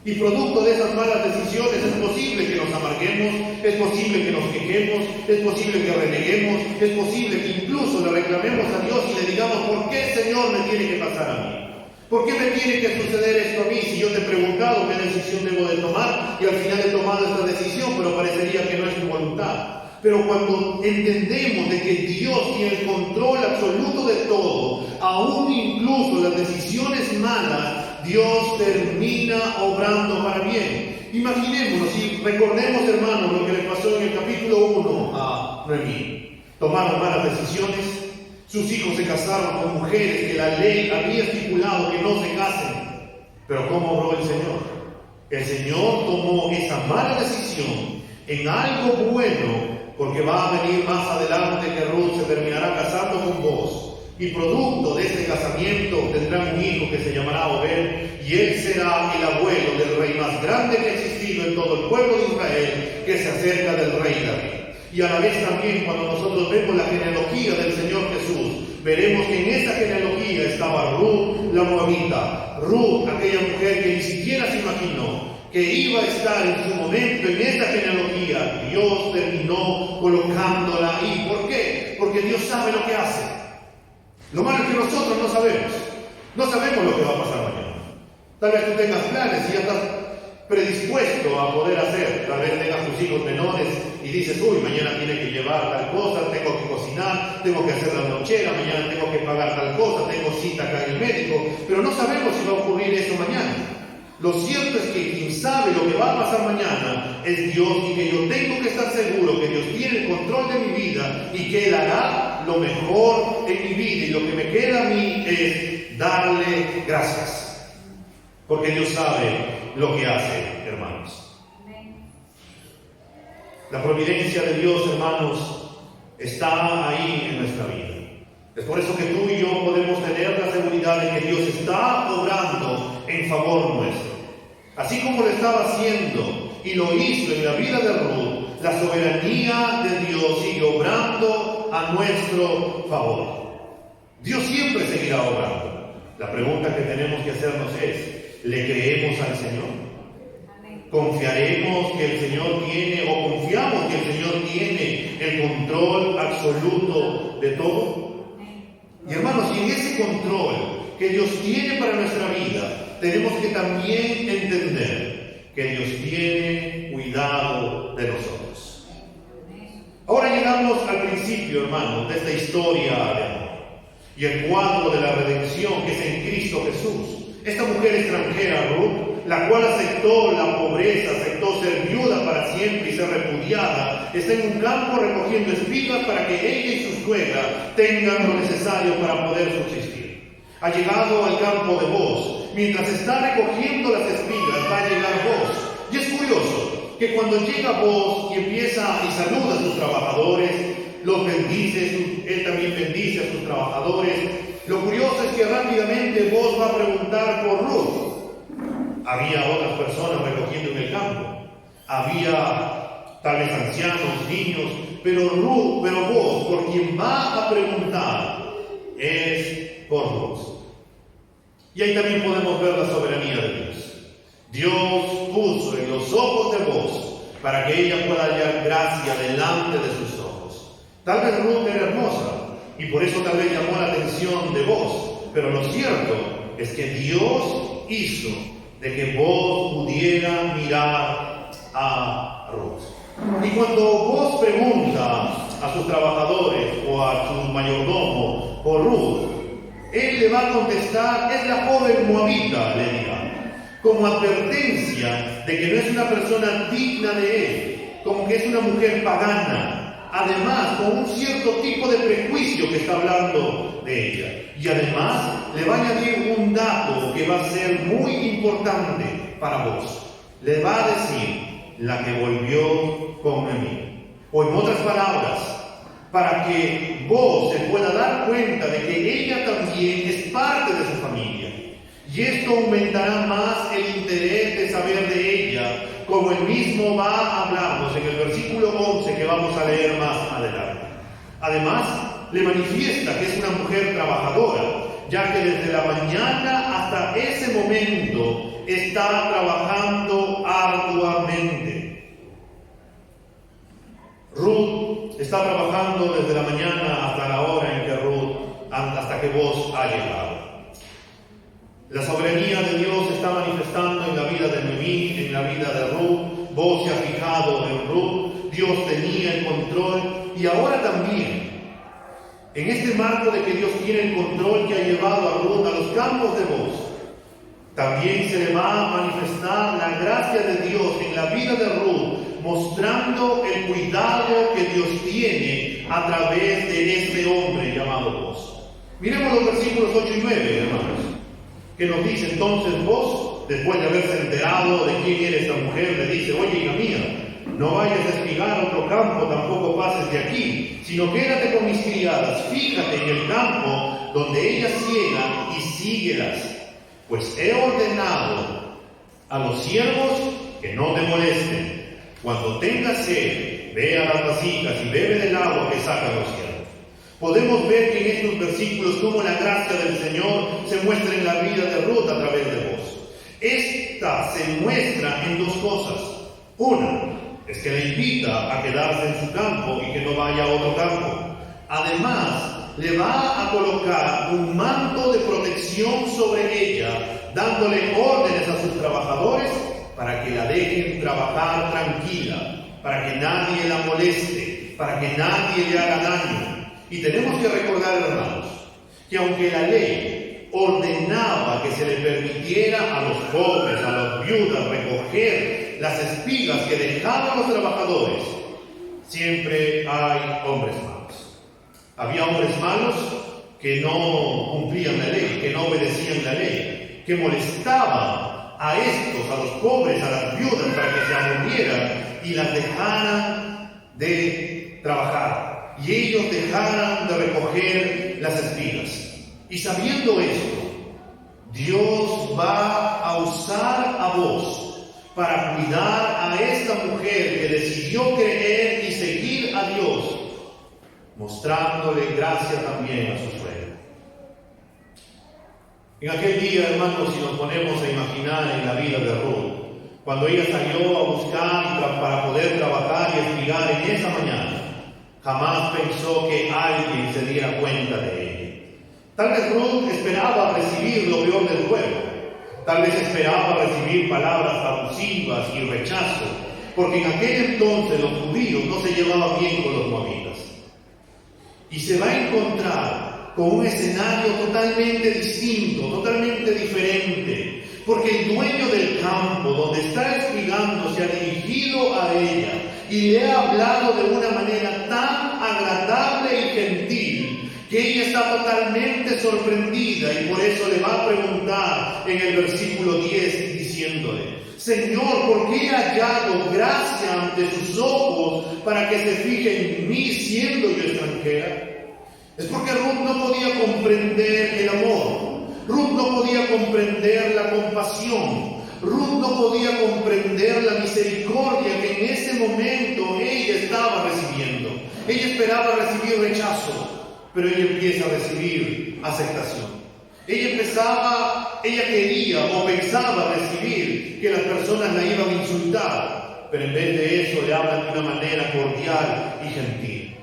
Y producto de esas malas decisiones es posible que nos amarguemos, es posible que nos quejemos, es posible que reneguemos, es posible que incluso le reclamemos a Dios y le digamos, ¿por qué, Señor, me tiene que pasar a mí? ¿Por qué me tiene que suceder esto a mí si yo te he preguntado qué decisión debo de tomar y al final he tomado esta decisión, pero parecería que no es mi voluntad? Pero cuando entendemos de que Dios tiene el control absoluto de todo, aún incluso las decisiones malas, Dios termina obrando para bien. Imaginémonos y recordemos, hermanos, lo que le pasó en el capítulo 1 a Noemí. Tomaron malas decisiones, sus hijos se casaron con mujeres que la ley había estipulado que no se casen. Pero ¿cómo obró el Señor? El Señor tomó esa mala decisión en algo bueno, porque va a venir más adelante que Ruth se terminará casando con vos. Y producto de este casamiento tendrán un hijo que se llamará Obed, y él será el abuelo del rey más grande que ha existido en todo el pueblo de Israel, que se acerca del rey David. Y a la vez también, cuando nosotros vemos la genealogía del Señor Jesús, veremos que en esa genealogía estaba Ruth la moabita, Ruth, aquella mujer que ni siquiera se imaginó que iba a estar en su momento en esta genealogía. Dios terminó colocándola ahí. ¿Por qué? Porque Dios sabe lo que hace. Lo malo es que nosotros no sabemos. No sabemos lo que va a pasar mañana. Tal vez tú tengas planes y ya estás predispuesto a poder hacer. Tal vez tengas tus hijos menores y dices, uy, mañana tiene que llevar tal cosa, tengo que cocinar, tengo que hacer la nochera, mañana tengo que pagar tal cosa, tengo cita acá en el médico. Pero no sabemos si va a ocurrir eso mañana. Lo cierto es que quien sabe lo que va a pasar mañana es Dios, y que yo tengo que estar seguro que Dios tiene el control de mi vida y que Él hará lo mejor en mi vida, y lo que me queda a mí es darle gracias, porque Dios sabe lo que hace, hermanos. La providencia de Dios, hermanos, está ahí en nuestra vida. Es por eso que tú y yo podemos tener la seguridad de que Dios está obrando en favor nuestro. Así como lo estaba haciendo y lo hizo en la vida de Ruth, la soberanía de Dios sigue obrando a nuestro favor. Dios siempre seguirá obrando. La pregunta que tenemos que hacernos es, ¿le creemos al Señor? ¿Confiaremos que el Señor tiene, o confiamos que el Señor tiene el control absoluto de todo? Y hermanos, y en ese control que Dios tiene para nuestra vida, tenemos que también entender que Dios tiene cuidado de nosotros. Ahora llegamos al principio, hermanos, de esta historia de amor y el cuadro de la redención que es en Cristo Jesús. Esta mujer extranjera, Ruth, la cual aceptó la pobreza, aceptó ser viuda para siempre y ser repudiada, está en un campo recogiendo espigas para que ella y su suegra tengan lo necesario para poder subsistir. Ha llegado al campo de Boz. Mientras está recogiendo las espigas, va a llegar Boz. Y es curioso que cuando llega Boz y empieza y saluda a sus trabajadores, los bendice, él también bendice a sus trabajadores. Lo curioso es que rápidamente Boz va a preguntar por Ruth. Había otras personas recogiendo en el campo. Había tal vez ancianos, niños, pero Boz, por quien va a preguntar, es por Ruth. Y ahí también podemos ver la soberanía de Dios. Dios puso en los ojos de Boaz para que ella pueda hallar gracia delante de sus ojos. Tal vez Ruth era hermosa y por eso tal vez llamó la atención de Boaz, pero lo cierto es que Dios hizo de que Boaz pudiera mirar a Ruth. Y cuando Boaz pregunta a sus trabajadores o a su mayordomo por Ruth, él le va a contestar: es la joven moabita, le dirá, como advertencia de que no es una persona digna de él, como que es una mujer pagana, además con un cierto tipo de prejuicio que está hablando de ella. Y además le va a añadir un dato que va a ser muy importante para vos. Le va a decir: la que volvió con mí. O en otras palabras, para que vos se pueda dar cuenta de que ella también es parte de su familia. Y esto aumentará más el interés de saber de ella, como él mismo va a hablarnos en el versículo 11 que vamos a leer más adelante. Además, le manifiesta que es una mujer trabajadora, ya que desde la mañana hasta ese momento está trabajando arduamente. Ruth está trabajando desde la mañana hasta la hora en que hasta que Boaz ha llegado. La soberanía de Dios se está manifestando en la vida de Noemí, en la vida de Ruth. Boaz se ha fijado en Ruth. Dios tenía el control y ahora también, en este marco de que Dios tiene el control que ha llevado a Ruth a los campos de Boaz, también se le va a manifestar la gracia de Dios en la vida de Ruth, mostrando el cuidado que Dios tiene a través de este hombre llamado Boaz. Miremos los versículos 8 y 9, hermanos, que nos dice: entonces Boaz, después de haberse enterado de quién era esta mujer, le dice: oye, hija mía, no vayas a espigar otro campo, tampoco pases de aquí, sino quédate con mis criadas, fíjate en el campo donde ellas ciegan y síguelas, pues he ordenado a los siervos que no te molesten. Cuando tengas sed, ve a las vasijas y bebe del agua que sacan los siervos. Podemos ver que en estos versículos cómo la gracia del Señor se muestra en la vida de Ruth a través de Boaz. Esta se muestra en dos cosas. Una, es que le invita a quedarse en su campo y que no vaya a otro campo. Además, le va a colocar un manto de protección sobre ella, dándole órdenes a sus trabajadores para que la dejen trabajar tranquila, para que nadie la moleste, para que nadie le haga daño. Y tenemos que recordar, hermanos, que aunque la ley ordenaba que se le permitiera a los pobres, a las viudas, recoger las espigas que dejaban los trabajadores, siempre hay hombres malos. Había hombres malos que no cumplían la ley, que no obedecían la ley, que molestaban a estos, a los pobres, a las viudas, para que se aburrieran y las dejaran de trabajar, y ellos dejaran de recoger las espigas. Y sabiendo esto, Dios va a usar a Boaz para cuidar a esta mujer que decidió creer y seguir a Dios, mostrándole gracia también a su suegra. En aquel día, hermanos, si nos ponemos a imaginar en la vida de Ruth, cuando ella salió a buscar para poder trabajar y espigar en esa mañana, jamás pensó que alguien se diera cuenta de ella. Tal vez Ruth esperaba recibir lo peor del pueblo. Tal vez esperaba recibir palabras abusivas y rechazo, porque en aquel entonces los judíos no se llevaban bien con los moabitas. Y se va a encontrar con un escenario totalmente distinto, totalmente diferente, porque el dueño del campo donde está espigando se ha dirigido a ella y le ha hablado de una manera tan agradable y gentil que ella está totalmente sorprendida, y por eso le va a preguntar en el versículo 10 diciéndole: Señor, ¿por qué he hallado gracia ante sus ojos para que se fije en mí siendo yo extranjera? Es porque Ruth no podía comprender el amor, Ruth no podía comprender la compasión, Ruth no podía comprender la misericordia que en ese momento ella estaba recibiendo. Ella esperaba recibir rechazo, pero ella empieza a recibir aceptación. Ella quería o pensaba recibir que las personas la iban a insultar, pero en vez de eso le hablan de una manera cordial y gentil.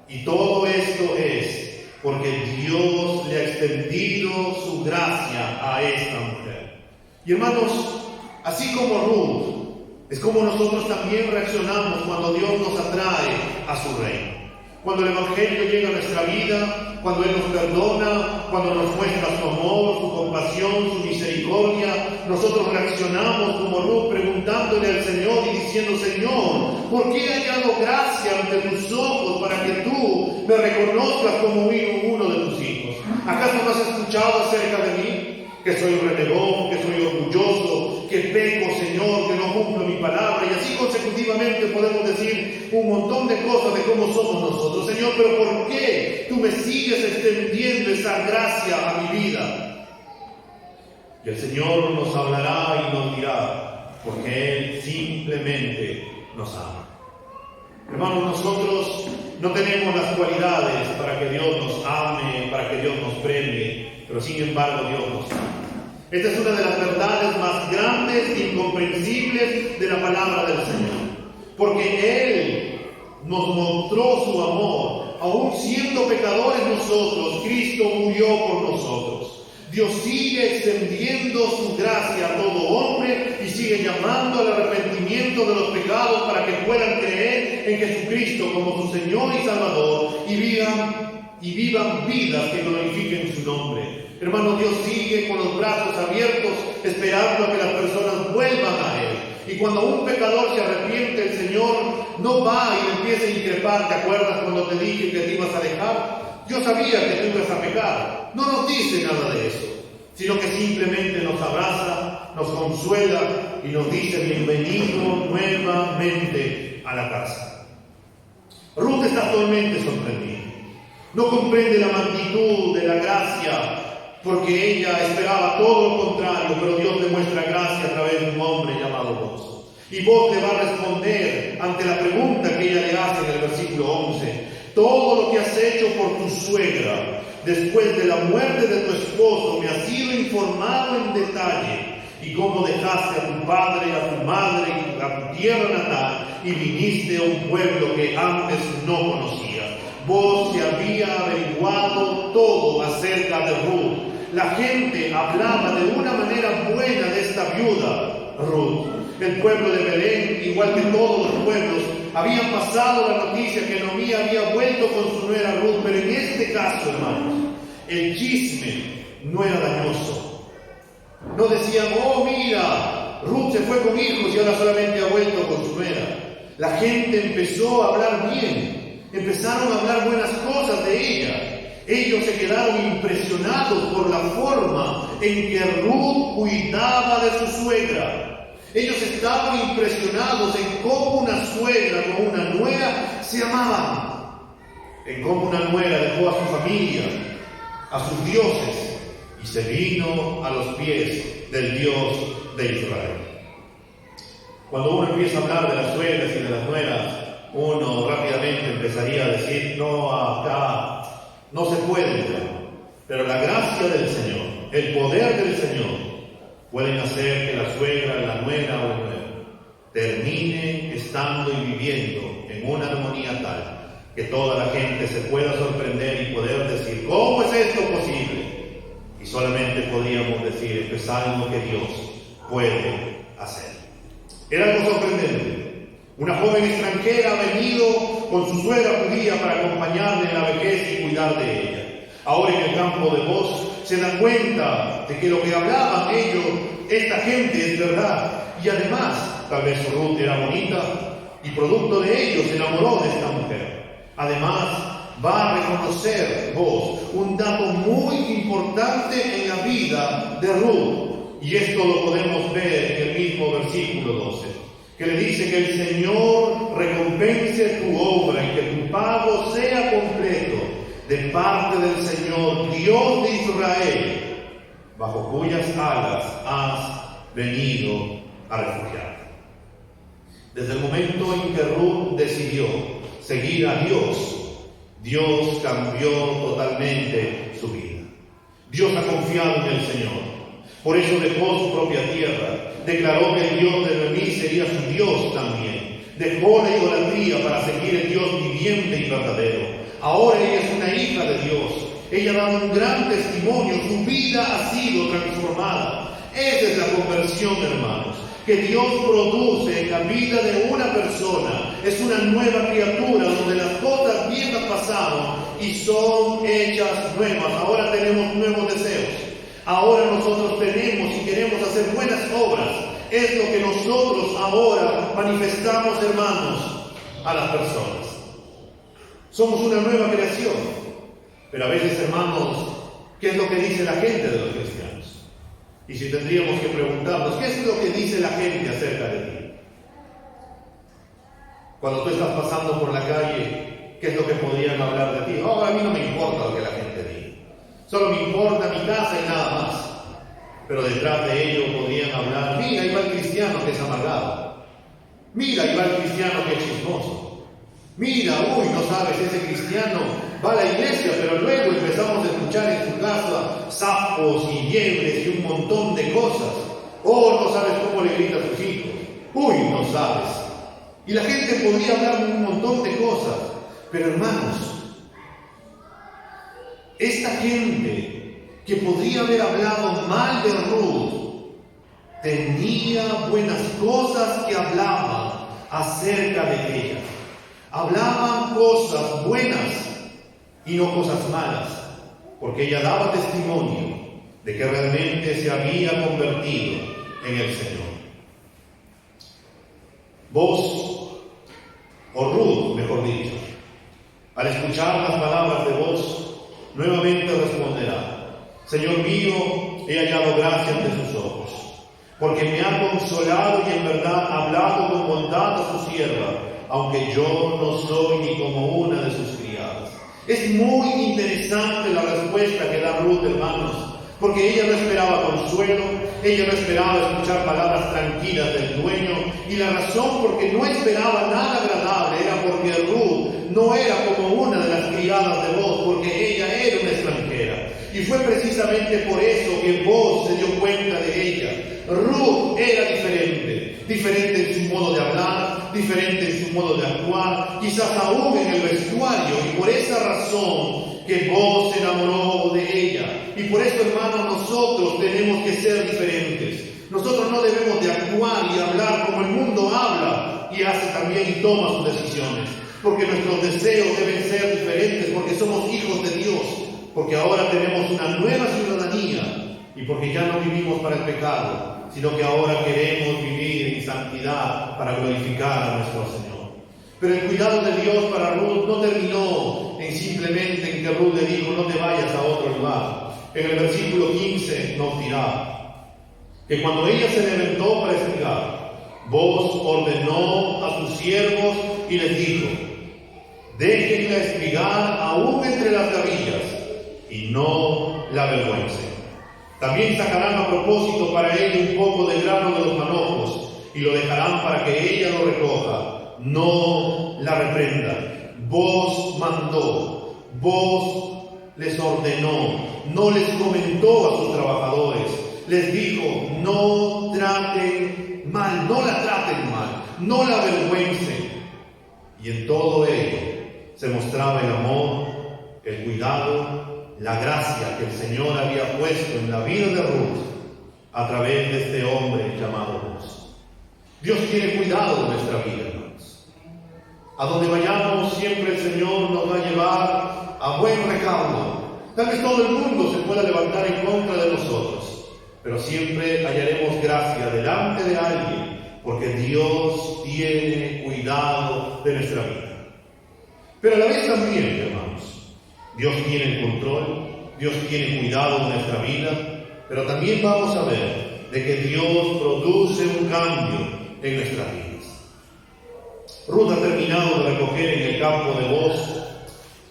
Y todo esto es porque Dios le ha extendido su gracia a esta mujer. Y hermanos, así como Ruth, es como nosotros también reaccionamos cuando Dios nos atrae a su reino. Cuando el Evangelio llega a nuestra vida, cuando Él nos perdona, cuando nos muestra su amor, su compasión, su misericordia, nosotros reaccionamos como Ruth preguntándole al Señor y diciendo: Señor, ¿por qué he hallado gracia ante tus ojos para que tú me reconozcas como uno de tus hijos? ¿Acaso no has escuchado acerca de mí? Que soy un renegón, que soy orgulloso, que peco, Señor, que no cumplo mi palabra, y así consecutivamente podemos decir un montón de cosas de cómo somos nosotros. Señor, pero ¿por qué tú me sigues extendiendo esa gracia a mi vida? Y el Señor nos hablará y nos dirá, porque Él simplemente nos ama. Hermanos, nosotros no tenemos las cualidades para que Dios nos ame, para que Dios nos premie, pero sin embargo Dios nos ama. Esta es una de las verdades más grandes e incomprensibles de la palabra del Señor, porque Él nos mostró su amor, aún siendo pecadores nosotros, Cristo murió por nosotros. Dios sigue extendiendo su gracia a todo hombre y sigue llamando al arrepentimiento de los pecados para que puedan creer en Jesucristo como su Señor y Salvador y vivan vidas que glorifiquen su nombre. Hermano, Dios sigue con los brazos abiertos esperando a que las personas vuelvan a Él. Y cuando un pecador se arrepiente, el Señor no va y le empieza a increpar. ¿Te acuerdas cuando te dije que te ibas a dejar? Yo sabía que tú ibas a pecar. No nos dice nada de eso, sino que simplemente nos abraza, nos consuela y nos dice: bienvenido nuevamente a la casa. Ruth está actualmente sorprendida. No comprende la magnitud de la gracia, porque ella esperaba todo lo contrario, pero Dios le muestra gracia a través de un hombre llamado Boaz. Y Boaz le va a responder ante la pregunta que ella le hace en el versículo 11: todo lo que has hecho por tu suegra después de la muerte de tu esposo me ha sido informado en detalle, y cómo dejaste a tu padre, a tu madre y a tu tierra natal y viniste a un pueblo que antes no conocías. Vos se había averiguado todo acerca de Ruth. La gente hablaba de una manera buena de esta viuda Ruth. El pueblo de Belén, igual que todos los pueblos, habían pasado la noticia que Noemí había vuelto con su nuera Ruth, pero en este caso, hermanos, el chisme no era dañoso. No decían: oh, mira, Ruth se fue con hijos y ahora solamente ha vuelto con su nuera. La gente empezó a hablar bien, empezaron a hablar buenas cosas de ella. Ellos se quedaron impresionados por la forma en que Ruth cuidaba de su suegra. Ellos estaban impresionados en cómo una suegra con una nuera se amaban, en cómo una nuera dejó a su familia, a sus dioses, y se vino a los pies del Dios de Israel. Cuando uno empieza a hablar de las suegras y de las nueras, uno rápidamente empezaría a decir: no, acá no se puede. Pero la gracia del Señor, el poder del Señor, pueden hacer que la suegra, la nuera o el nuero terminen estando y viviendo en una armonía tal que toda la gente se pueda sorprender y poder decir: ¿cómo es esto posible? Y solamente podríamos decir: esto es algo que Dios puede hacer. Era algo sorprendente. Una joven extranjera ha venido con su suegra judía para acompañarle en la vejez y cuidar de ella. Ahora en el campo de Boaz se dan cuenta de que lo que hablaban ellos, esta gente, es verdad. Y además, tal vez Ruth era bonita y producto de ello se enamoró de esta mujer. Además, va a reconocer Boaz un dato muy importante en la vida de Ruth. Y esto lo podemos ver en el mismo versículo 12, que le dice que el Señor recompense tu obra y que tu pago sea completo de parte del Señor, Dios de Israel, bajo cuyas alas has venido a refugiarte. Desde el momento en que Ruth decidió seguir a Dios, Dios cambió totalmente su vida. Dios ha confiado en el Señor. Por eso dejó su propia tierra. Declaró que el Dios de Noemí sería su Dios también. Dejó la idolatría para seguir el Dios viviente y verdadero. Ahora ella es una hija de Dios. Ella ha dado un gran testimonio. Su vida ha sido transformada. Esa es la conversión, hermanos, que Dios produce en la vida de una persona. Es una nueva criatura donde las cosas viejas pasaron y son hechas nuevas. Ahora tenemos nuevos deseos. Ahora nosotros tenemos y queremos hacer buenas obras. Es lo que nosotros ahora manifestamos, hermanos, a las personas. Somos una nueva creación. Pero a veces, hermanos, ¿qué es lo que dice la gente de los cristianos? Y si tendríamos que preguntarnos, ¿qué es lo que dice la gente acerca de ti? Cuando tú estás pasando por la calle, ¿qué es lo que podrían hablar de ti? Oh, a mí no me importa lo que la gente diga. Solo me importa mi casa y nada más. Pero detrás de ello podrían hablar, mira, ahí va el cristiano que es amargado. Mira, ahí va el cristiano que es chismoso. Mira, uy, no sabes, ese cristiano va a la iglesia, pero luego empezamos a escuchar en su casa sapos y liebres y un montón de cosas. Oh, no sabes cómo le grita a sus hijos. Uy, no sabes. Y la gente podría hablar de un montón de cosas. Pero hermanos, esta gente que podría haber hablado mal de Ruth, tenía buenas cosas que hablaban acerca de ella. Hablaban cosas buenas y no cosas malas, porque ella daba testimonio de que realmente se había convertido en el Señor. Vos, o Ruth, mejor dicho, al escuchar las palabras de vos, nuevamente responderá: Señor mío, he hallado gracia ante sus ojos, porque me ha consolado y en verdad ha hablado con bondad a su sierva, aunque yo no soy ni como una de sus criadas. Es muy interesante la respuesta que da Ruth, hermanos, porque ella no esperaba consuelo, ella no esperaba escuchar palabras tranquilas del dueño, y la razón por que no esperaba nada agradable era porque Ruth no era como una de las criadas de Boaz, porque ella era una extranjera. Y fue precisamente por eso que Boaz se dio cuenta de ella. Ruth era diferente en su modo de hablar, diferente en su modo de actuar, quizás aún en el vestuario, y por esa razón que Boaz se enamoró de ella. Y por eso, hermanos, nosotros tenemos que ser diferentes. Nosotros no debemos de actuar y hablar como el mundo habla y hace también y toma sus decisiones, porque nuestros deseos deben ser diferentes, porque somos hijos de Dios, porque ahora tenemos una nueva ciudadanía y porque ya no vivimos para el pecado, sino que ahora queremos vivir en santidad para glorificar a nuestro Señor. Pero el cuidado de Dios para Ruth no terminó en simplemente en que Ruth le dijo: no te vayas a otro lugar. En el versículo 15 nos dirá que cuando ella se levantó para espigar, Boaz ordenó a sus siervos y les dijo: déjenla espigar aún entre las gavillas y no la avergüencen. También sacarán a propósito para ella un poco de grano de los manojos y lo dejarán para que ella lo recoja. No la reprendan. Boaz mandó, Boaz les ordenó, no les comentó a sus trabajadores, les dijo: no traten mal, no la traten mal, no la avergüencen. Y en todo ello se mostraba el amor, el cuidado, la gracia que el Señor había puesto en la vida de Ruth a través de este hombre llamado Boaz. Dios tiene cuidado de nuestra vida, hermanos. A donde vayamos, siempre el Señor nos va a llevar a buen recaudo. Tal vez todo el mundo se pueda levantar en contra de nosotros, pero siempre hallaremos gracia delante de alguien, porque Dios tiene cuidado de nuestra vida. Pero a la vez también, hermanos, Dios tiene el control, Dios tiene cuidado de nuestra vida, pero también vamos a ver de que Dios produce un cambio en nuestras vidas. Ruth ha terminado de recoger en el campo de Boaz.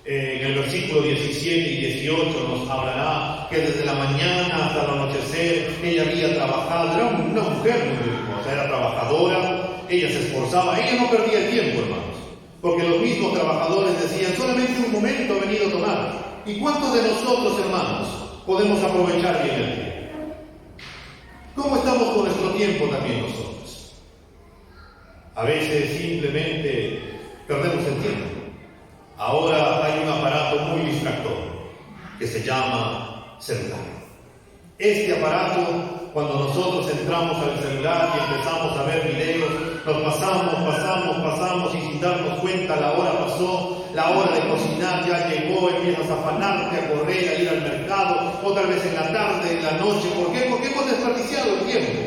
En el versículo 17 y 18 nos hablará que desde la mañana hasta el anochecer ella había trabajado. Era una mujer muy hermosa, era trabajadora, ella se esforzaba, ella no perdía el tiempo, hermanos, porque los mismos trabajadores decían: solamente un momento he venido a tomar. ¿Y cuántos de nosotros, hermanos, podemos aprovechar bien el tiempo? ¿Cómo estamos con nuestro tiempo también nosotros? A veces simplemente perdemos el tiempo. Ahora hay un aparato muy distractor que se llama celular. Este aparato, cuando nosotros entramos al celular y empezamos a ver videos, nos pasamos y sin darnos cuenta la hora pasó, la hora de cocinar ya llegó, empiezas a afanarte, a correr, a ir al mercado, otra vez en la tarde, en la noche. ¿Por qué? Porque hemos desperdiciado el tiempo.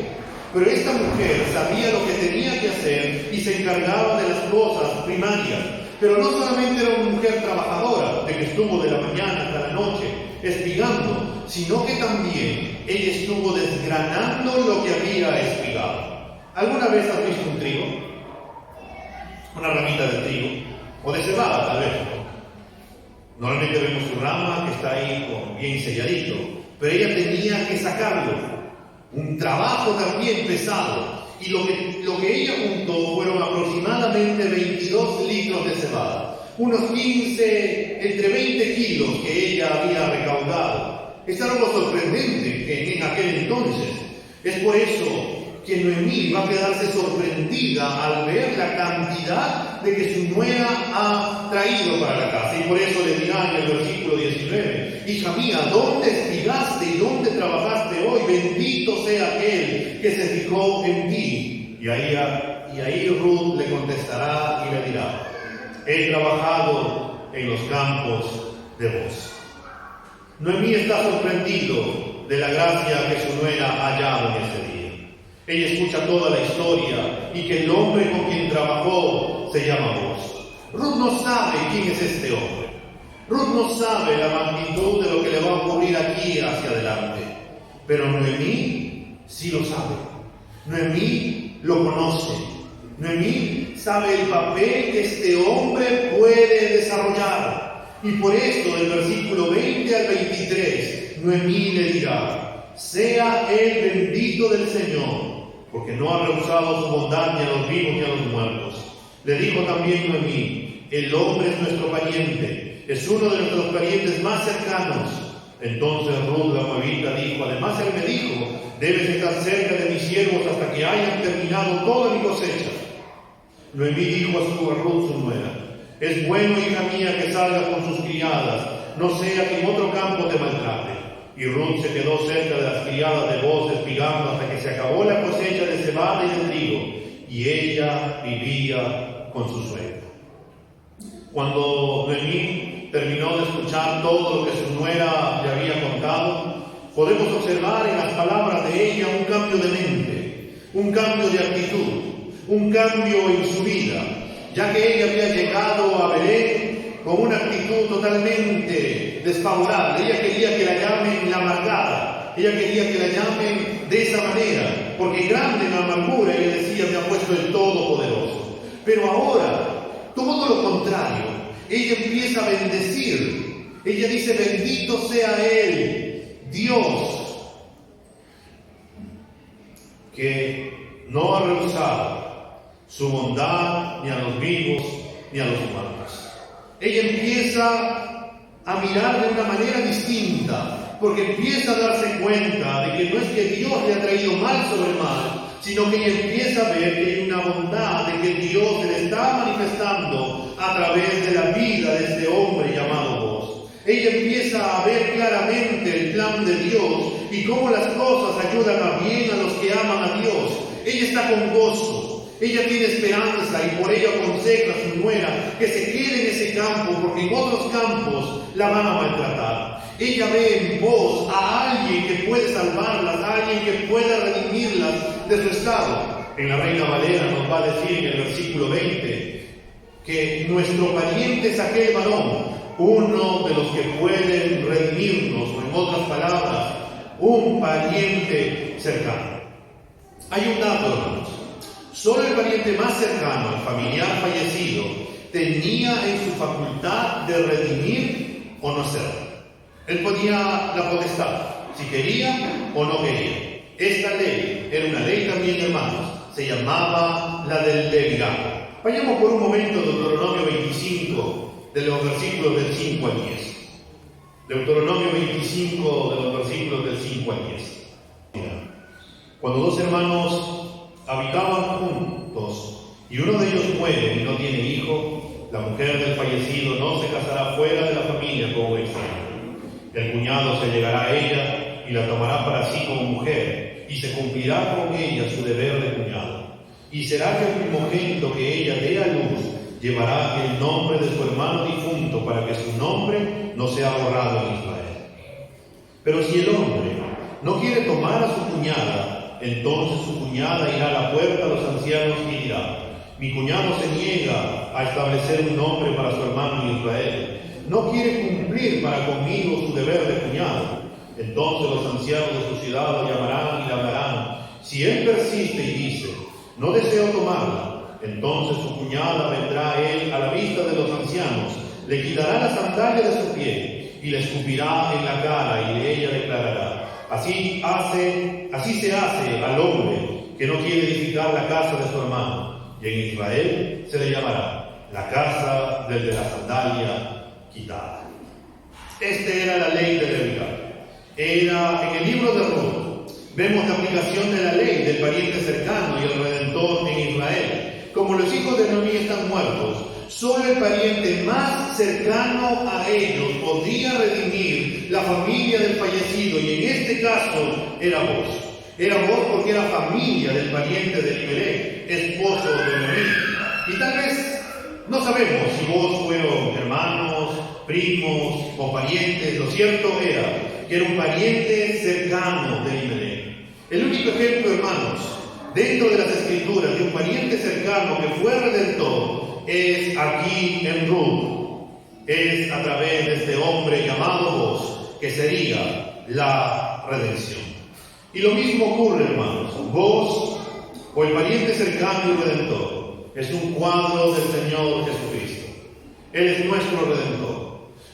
Pero esta mujer sabía lo que tenía que hacer y se encargaba de las cosas primarias. Pero no solamente era una mujer trabajadora, de que estuvo de la mañana hasta la noche espigando, sino que también ella estuvo desgranando lo que había espigado. ¿Alguna vez has visto un trigo? Una ramita de trigo, o de cebada tal vez, ¿no? Normalmente vemos su rama que está ahí bien selladito, pero ella tenía que sacarlo. Un trabajo también pesado. Y lo que ella juntó fueron aproximadamente 22 litros de cebada, unos 15, entre 20 kilos que ella había recaudado. Es algo sorprendente en aquel entonces. Es por eso que Noemí va a quedarse sorprendida al ver la cantidad de que su nuera ha traído para la casa. Y por eso le dirá en el versículo 19: hija mía, ¿dónde espigaste y dónde trabajaste hoy? Bendito sea aquel que se fijó en ti. Y ahí Ruth le contestará y le dirá: he trabajado en los campos de Booz. Noemí está sorprendido de la gracia que su nuera ha hallado en ese día. Ella escucha toda la historia y que el hombre con quien trabajó se llama Booz. Ruth no sabe quién es este hombre. Ruth no sabe la magnitud de lo que le va a ocurrir aquí hacia adelante. Pero Noemí sí lo sabe. Noemí lo conoce. Noemí sabe el papel que este hombre puede desarrollar. Y por eso, del versículo 20 al 23, Noemí le dirá: sea él bendito del Señor, porque no ha rehusado su bondad ni a los vivos ni a los muertos. Le dijo también Noemí: el hombre es nuestro pariente, es uno de nuestros parientes más cercanos. Entonces Ruth la moabita dijo: además él me dijo, debes estar cerca de mis siervos hasta que hayan terminado toda mi cosecha. Noemí dijo a Ruth su nuera: es bueno, hija mía, que salgas con sus criadas, no sea que en otro campo te maltrate. Y Ruth se quedó cerca de las criadas de Booz espigando hasta que se acabó la cosecha de cebada y de trigo, y ella vivía con su suegra. Cuando Noemí terminó de escuchar todo lo que su nuera le había contado, podemos observar en las palabras de ella un cambio de mente, un cambio de actitud, un cambio en su vida, ya que ella había llegado a Belén con una actitud totalmente desfavorable. Ella quería que la llamen la amargada, ella quería que la llamen de esa manera, porque grande en la amargura, ella decía, me ha puesto el Todopoderoso. Pero ahora, todo lo contrario, ella empieza a bendecir. Ella dice: bendito sea Él, Dios, que no ha rehusado su bondad ni a los vivos ni a los muertos. Ella empieza a mirar de una manera distinta, porque empieza a darse cuenta de que no es que Dios le ha traído mal sobre mal, sino que ella empieza a ver que hay una bondad, de que Dios se le está manifestando a través de la vida de este hombre llamado Booz. Ella empieza a ver claramente el plan de Dios y cómo las cosas ayudan a bien a los que aman a Dios. Ella está con gozo, ella tiene esperanza y por ello aconseja a su nuera que se quede en ese campo, porque en otros campos la van a maltratar. Ella ve en Booz a alguien que puede salvarlas, a alguien que pueda redimirlas de su estado. En la Reina Valera nos va a decir en el versículo 20 que nuestro pariente es aquel varón, uno de los que pueden redimirnos, o en otras palabras, un pariente cercano. Hay un dato, hermanos. Solo el pariente más cercano al familiar fallecido tenía en su facultad de redimir o no hacerlo. Él ponía la potestad, si quería o no quería. Esta ley era una ley también, hermanos, se llamaba la del levirato. Vayamos por un momento a Deuteronomio 25, de los versículos del 5 al 10. Deuteronomio 25, de los versículos del 5 al 10. Cuando dos hermanos habitaban juntos y uno de ellos muere y no tiene hijo, la mujer del fallecido no se casará fuera de la familia como extraño. El cuñado se llegará a ella y la tomará para sí como mujer, y se cumplirá con ella su deber de cuñado. Y será que el primogénito que ella dé a luz llevará el nombre de su hermano difunto, para que su nombre no sea borrado en Israel. Pero si el hombre no quiere tomar a su cuñada, entonces su cuñada irá a la puerta a los ancianos y dirá: mi cuñado se niega a establecer un nombre para su hermano en Israel, no quiere cumplir para conmigo su deber de cuñado. Entonces los ancianos de su ciudad lo llamarán y le hablarán. Si él persiste y dice: no deseo tomarla, entonces su cuñada vendrá a él a la vista de los ancianos, le quitará la sandalia de su pie y le escupirá en la cara, y ella declarará: así se hace al hombre que no quiere edificar la casa de su hermano. Y en Israel se le llamará la casa del de la sandalia quitada. Esta era la ley de Levítico. Era en el libro de Ruth. Vemos la aplicación de la ley del pariente cercano y el redentor en Israel. Como los hijos de Noemí están muertos, solo el pariente más cercano a ellos podía redimir la familia del fallecido, y en este caso era Boaz. Era Boaz porque era familia del pariente de Elimelech, esposo de Noemí. Y tal vez no sabemos si Boaz fueron hermanos, primos o parientes. Lo cierto era que era un pariente cercano de Elimelech. El único ejemplo, hermanos, dentro de las Escrituras de un pariente cercano que fue redentor es aquí en Ruth. Es a través de este hombre llamado Boaz que sería la redención. Y lo mismo ocurre, hermanos. Boaz, o el pariente cercano y redentor, es un cuadro del Señor Jesucristo. Él es nuestro redentor.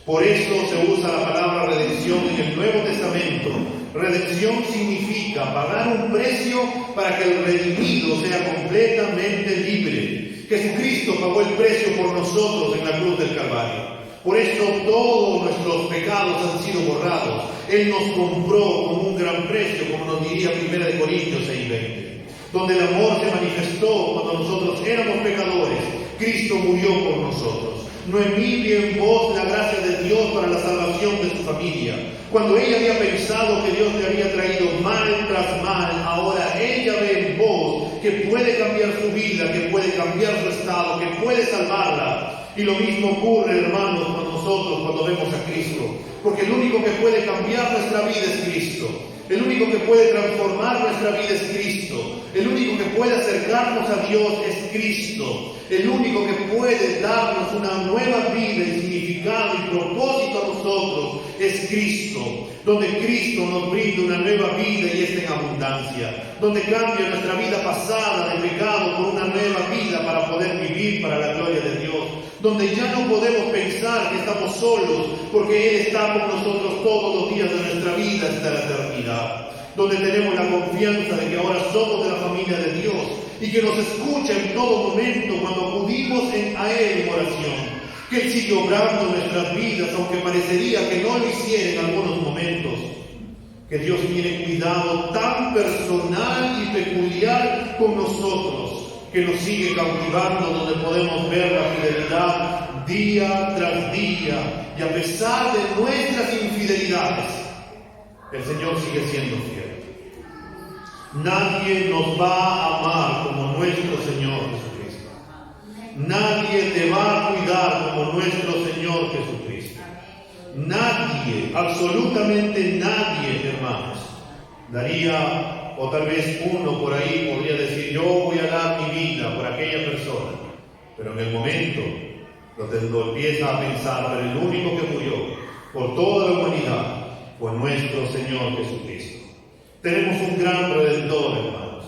Por eso se usa la palabra redención en el Nuevo Testamento. Redención significa pagar un precio para que el redimido sea completamente libre. Jesucristo pagó el precio por nosotros en la cruz del Calvario. Por eso todos nuestros pecados han sido borrados. Él nos compró con un gran precio, como nos diría 1 Corintios 6:20. Donde el amor se manifestó cuando nosotros éramos pecadores, Cristo murió por nosotros. Noemí vio en Boaz la gracia de Dios para la salvación de su familia. Cuando ella había pensado que Dios le había traído mal tras mal, ahora ella ve en Boaz que puede cambiar su vida, que puede cambiar su estado, que puede salvarla. Y lo mismo ocurre, hermanos, con nosotros cuando vemos a Cristo. Porque el único que puede cambiar nuestra vida es Cristo. El único que puede transformar nuestra vida es Cristo. El único que puede acercarnos a Dios es Cristo. El único que puede darnos una nueva vida y significado y propósito a nosotros es Cristo. Donde Cristo nos brinda una nueva vida y esta en abundancia. Donde cambia nuestra vida pasada de pecado por una nueva vida para poder vivir para la gloria de Dios. Donde ya no podemos pensar que estamos solos, porque Él está con nosotros todos los días de nuestra vida hasta la eternidad. Donde tenemos la confianza de que ahora somos de la familia de Dios y que nos escucha en todo momento cuando acudimos a Él en oración. Que Él sigue obrando en nuestras vidas, aunque parecería que no lo hiciera en algunos momentos. Que Dios tiene cuidado tan personal y peculiar con nosotros, que nos sigue cautivando, donde podemos ver la fidelidad día tras día. Y a pesar de nuestras infidelidades, el Señor sigue siendo fiel. Nadie nos va a amar como nuestro Señor Jesucristo. Nadie te va a cuidar como nuestro Señor Jesucristo. Nadie, absolutamente nadie, hermanos, daría, o tal vez uno por ahí podría decir: yo voy a dar mi vida por aquella persona. Pero en el momento lo empieza a pensar, pero el único que murió por toda la humanidad fue nuestro Señor Jesucristo. Tenemos un gran redentor, hermanos.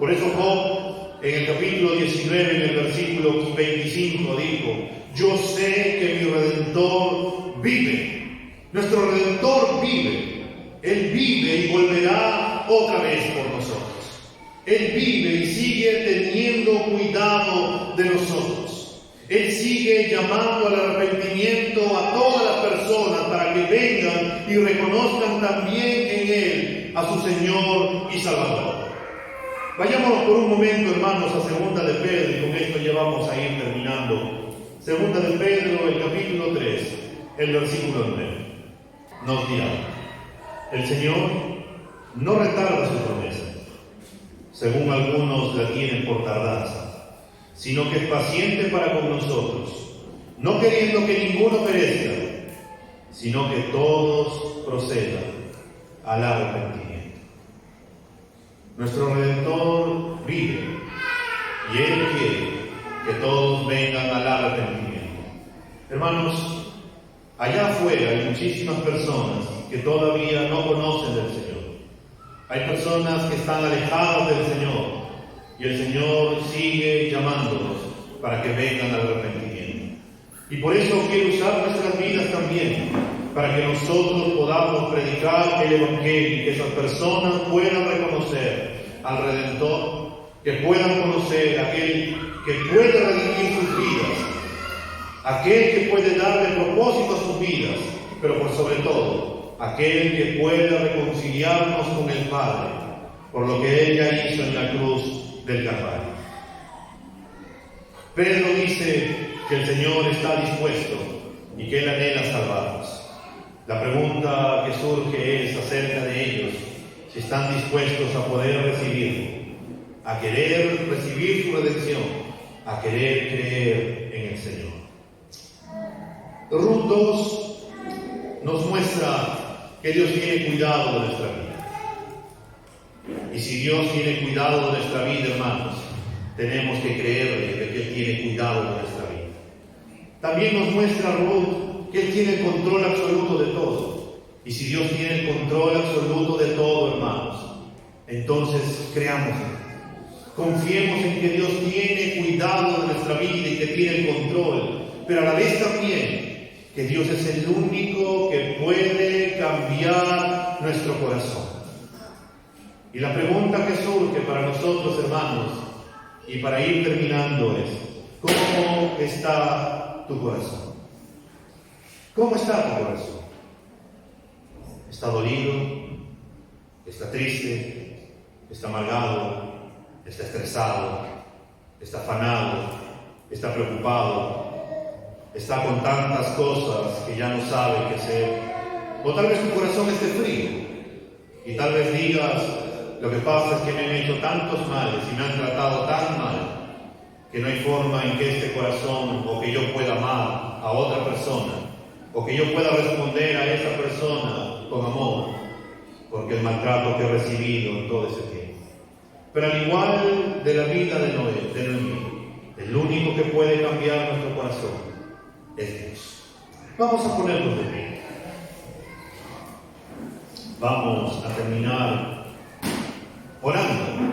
Por eso Job, en el capítulo 19, en el versículo 25, dijo: yo sé que mi redentor vive. Nuestro redentor vive. Él vive y volverá otra vez por nosotros. Él vive y sigue teniendo cuidado de nosotros. Él sigue llamando al arrepentimiento a todas las personas personas para que vengan y reconozcan también en Él a su Señor y Salvador. Vayámonos por un momento, hermanos, a Segunda de Pedro, y con esto ya vamos a ir terminando. Segunda de Pedro, el capítulo 3, el versículo 9. Nos dirá: el Señor no retarda su promesa, según algunos la tienen por tardanza, sino que es paciente para con nosotros, no queriendo que ninguno perezca, sino que todos procedan al arrepentimiento. Nuestro Redentor vive y Él quiere que todos vengan al arrepentimiento. Hermanos, allá afuera hay muchísimas personas que todavía no conocen del Señor. Hay personas que están alejadas del Señor y el Señor sigue llamándolos para que vengan al arrepentimiento. Y por eso quiere usar nuestras vidas también, para que nosotros podamos predicar el Evangelio y que esas personas puedan reconocer al Redentor, que puedan conocer a aquel que puede redimir sus vidas, aquel que puede darle propósito a sus vidas, pero por sobre todo, aquel que pueda reconciliarnos con el Padre, por lo que Él ya hizo en la cruz del Calvario. Pedro dice que el Señor está dispuesto y que Él anhela salvarnos. La pregunta que surge es acerca de ellos, si están dispuestos a poder recibirlo, a querer recibir su redención, a querer creer en el Señor. Ruth 2 nos muestra que Dios tiene cuidado de nuestra vida. Y si Dios tiene cuidado de nuestra vida, hermanos, tenemos que creerle de que Él tiene cuidado de nuestra vida. También nos muestra Ruth que Él tiene el control absoluto de todo. Y si Dios tiene el control absoluto de todo, hermanos, entonces creamos en Él. Confiemos en que Dios tiene cuidado de nuestra vida y que tiene el control, pero a la vez también que Dios es el único que puede cambiar nuestro corazón. Y la pregunta que surge para nosotros, hermanos, y para ir terminando es: ¿cómo está tu corazón? ¿Cómo está tu corazón? ¿Está dolido? ¿Está triste? ¿Está amargado? ¿Está estresado? ¿Está afanado? ¿Está preocupado? ¿Está con tantas cosas que ya no sabe qué hacer? O tal vez tu corazón esté frío y tal vez digas: lo que pasa es que me han hecho tantos males y me han tratado tan mal que no hay forma en que este corazón, o que yo pueda amar a otra persona, o que yo pueda responder a esa persona con amor, porque el maltrato que he recibido en todo ese tiempo. Pero al igual de la vida de Noemí, el único que puede cambiar nuestro corazón es Dios. Vamos a ponernos de pie. Vamos a terminar orando.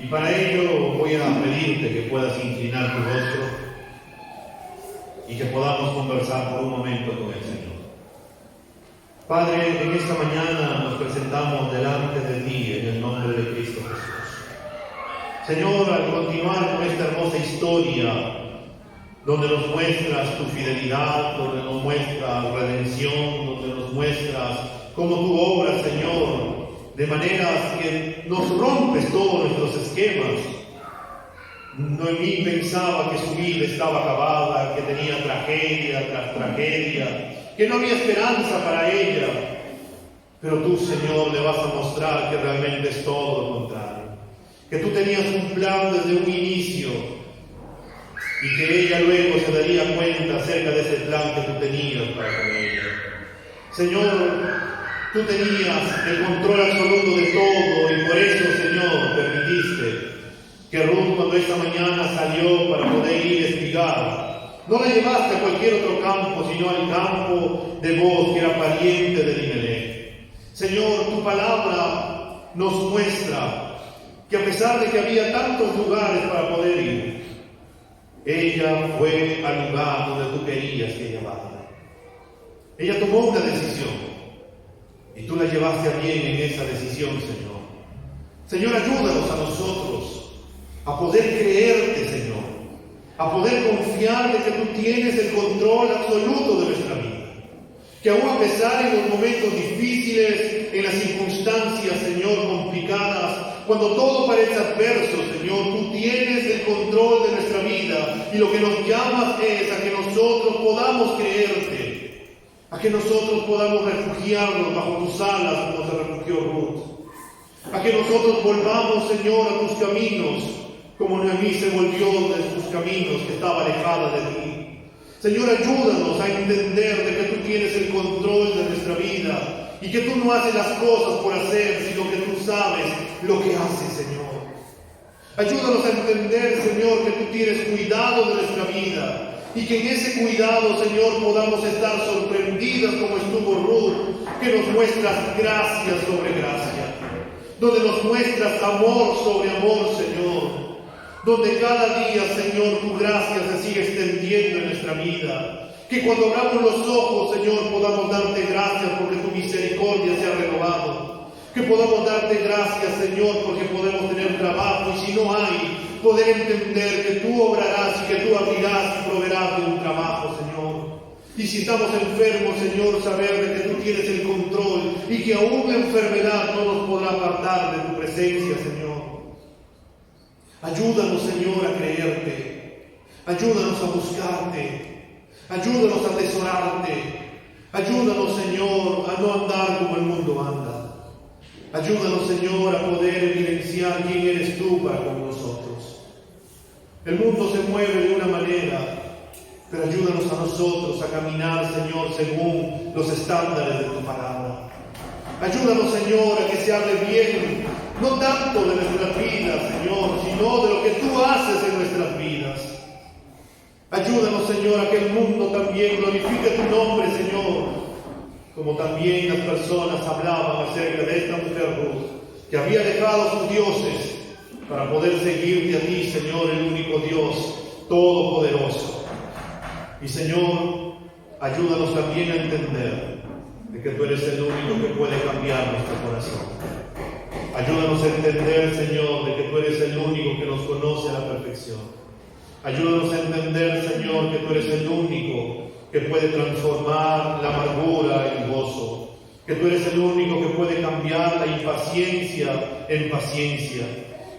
Y para ello voy a pedirte que puedas inclinar tu rostro y que podamos conversar por un momento con el Señor. Padre, en esta mañana nos presentamos delante de ti en el nombre de Cristo Jesús. Señor, al continuar con esta hermosa historia, donde nos muestras tu fidelidad, donde nos muestras redención, donde nos muestras cómo tú obras, Señor, de maneras que nos rompes todos nuestros esquemas. Noemí pensaba que su vida estaba acabada, que tenía tragedia tras tragedia, que no había esperanza para ella. Pero tú, Señor, le vas a mostrar que realmente es todo lo contrario. Que tú tenías un plan desde un inicio y que ella luego se daría cuenta acerca de ese plan que tú tenías para con ella. Señor, tú tenías el control absoluto de todo y por eso, Señor, permitiste que Ruth, cuando esta mañana salió para poder ir a espigar, no la llevaste a cualquier otro campo, sino al campo de Boz, que era pariente de Elimelech. Señor, tu palabra nos muestra que a pesar de que había tantos lugares para poder ir, ella fue al lugar donde tú querías que ella vaya. Ella tomó una decisión y tú la llevaste a bien en esa decisión, Señor. Señor, ayúdanos a nosotros a poder creerte, Señor, a poder confiar de que tú tienes el control absoluto de nuestra vida. Que aún a pesar en los momentos difíciles, en las circunstancias, Señor, complicadas, cuando todo parece adverso, Señor, tú tienes el control de nuestra vida y lo que nos llamas es a que nosotros podamos creerte, a que nosotros podamos refugiarnos bajo tus alas como se refugió Ruth, a que nosotros volvamos, Señor, a tus caminos como Noemí se volvió de sus caminos, que estaba alejada de ti. Señor, ayúdanos a entender de que tú tienes el control de nuestra vida y que tú no haces las cosas por hacer, sino que tú sabes lo que haces, Señor. Ayúdanos a entender, Señor, que tú tienes cuidado de nuestra vida y que en ese cuidado, Señor, podamos estar sorprendidas como estuvo Ruth, que nos muestras gracia sobre gracia, donde nos muestras amor sobre amor, Señor, donde cada día, Señor, tu gracia se sigue extendiendo en nuestra vida. Que cuando abramos los ojos, Señor, podamos darte gracias porque tu misericordia se ha renovado. Que podamos darte gracias, Señor, porque podemos tener trabajo y si no hay, poder entender que tú obrarás y que tú abrirás y proveerás de un trabajo, Señor. Y si estamos enfermos, Señor, saber de que tú tienes el control y que aún la enfermedad no nos podrá apartar de tu presencia, Señor. Ayúdanos, Señor, a creerte. Ayúdanos a buscarte. Ayúdanos a atesorarte. Ayúdanos, Señor, a no andar como el mundo anda. Ayúdanos, Señor, a poder evidenciar quién eres tú para con nosotros. El mundo se mueve de una manera, pero ayúdanos a nosotros a caminar, Señor, según los estándares de tu palabra. Ayúdanos, Señor, a que se hable bien, no tanto de nuestras vidas, Señor, sino de lo que tú haces en nuestras vidas. Ayúdanos, Señor, a que el mundo también glorifique tu nombre, Señor, como también las personas hablaban acerca de esta mujer Ruth, que había dejado a sus dioses para poder seguirte a ti, Señor, el único Dios todopoderoso. Y, Señor, ayúdanos también a entender de que tú eres el único que puede cambiar nuestro corazón. Ayúdanos a entender, Señor, de que tú eres el único que nos conoce a la perfección. Ayúdanos a entender, Señor, que tú eres el único que puede transformar la amargura en gozo. Que tú eres el único que puede cambiar la impaciencia en paciencia.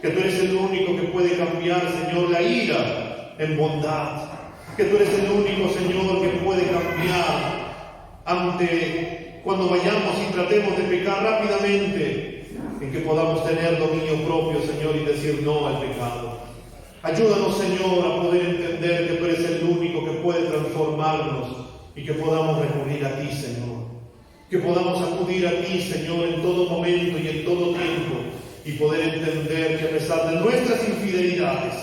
Que tú eres el único que puede cambiar, Señor, la ira en bondad. Que tú eres el único, Señor, que puede cambiar cuando vayamos y tratemos de pecar rápidamente, en que podamos tener dominio propio, Señor, y decir no al pecado. Ayúdanos, Señor, a poder entender que tú eres el único que puede transformarnos y que podamos recurrir a ti, Señor. Que podamos acudir a ti, Señor, en todo momento y en todo tiempo y poder entender que a pesar de nuestras infidelidades,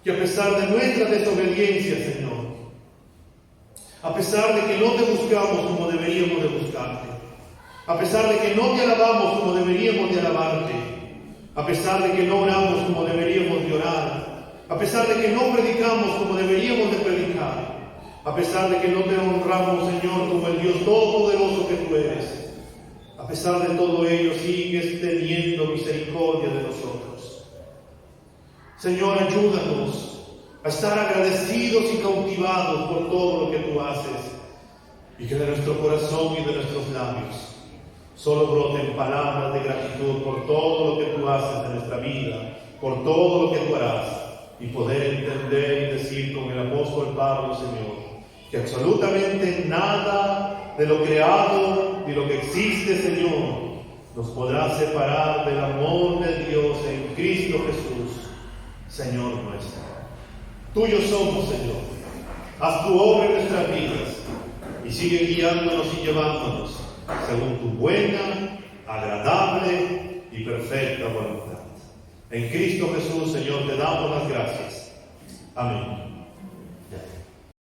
que a pesar de nuestra desobediencia, Señor, a pesar de que no te buscamos como deberíamos de buscarte, a pesar de que no te alabamos como deberíamos de alabarte, a pesar de que no oramos como deberíamos de orar, a pesar de que no predicamos como deberíamos de predicar, a pesar de que no te honramos, Señor, como el Dios todopoderoso que tú eres, a pesar de todo ello sigues teniendo misericordia de nosotros. Señor, ayúdanos a estar agradecidos y cautivados por todo lo que tú haces y que de nuestro corazón y de nuestros labios solo broten palabras de gratitud por todo lo que tú haces en nuestra vida, por todo lo que tú harás y poder entender y decir con el apóstol Pablo, Señor, que absolutamente nada de lo creado y lo que existe, Señor, nos podrá separar del amor de Dios en Cristo Jesús, Señor nuestro. Tuyos somos, Señor. Haz tu obra en nuestras vidas y sigue guiándonos y llevándonos según tu buena, agradable y perfecta voluntad. En Cristo Jesús, Señor, te damos las gracias. Amén.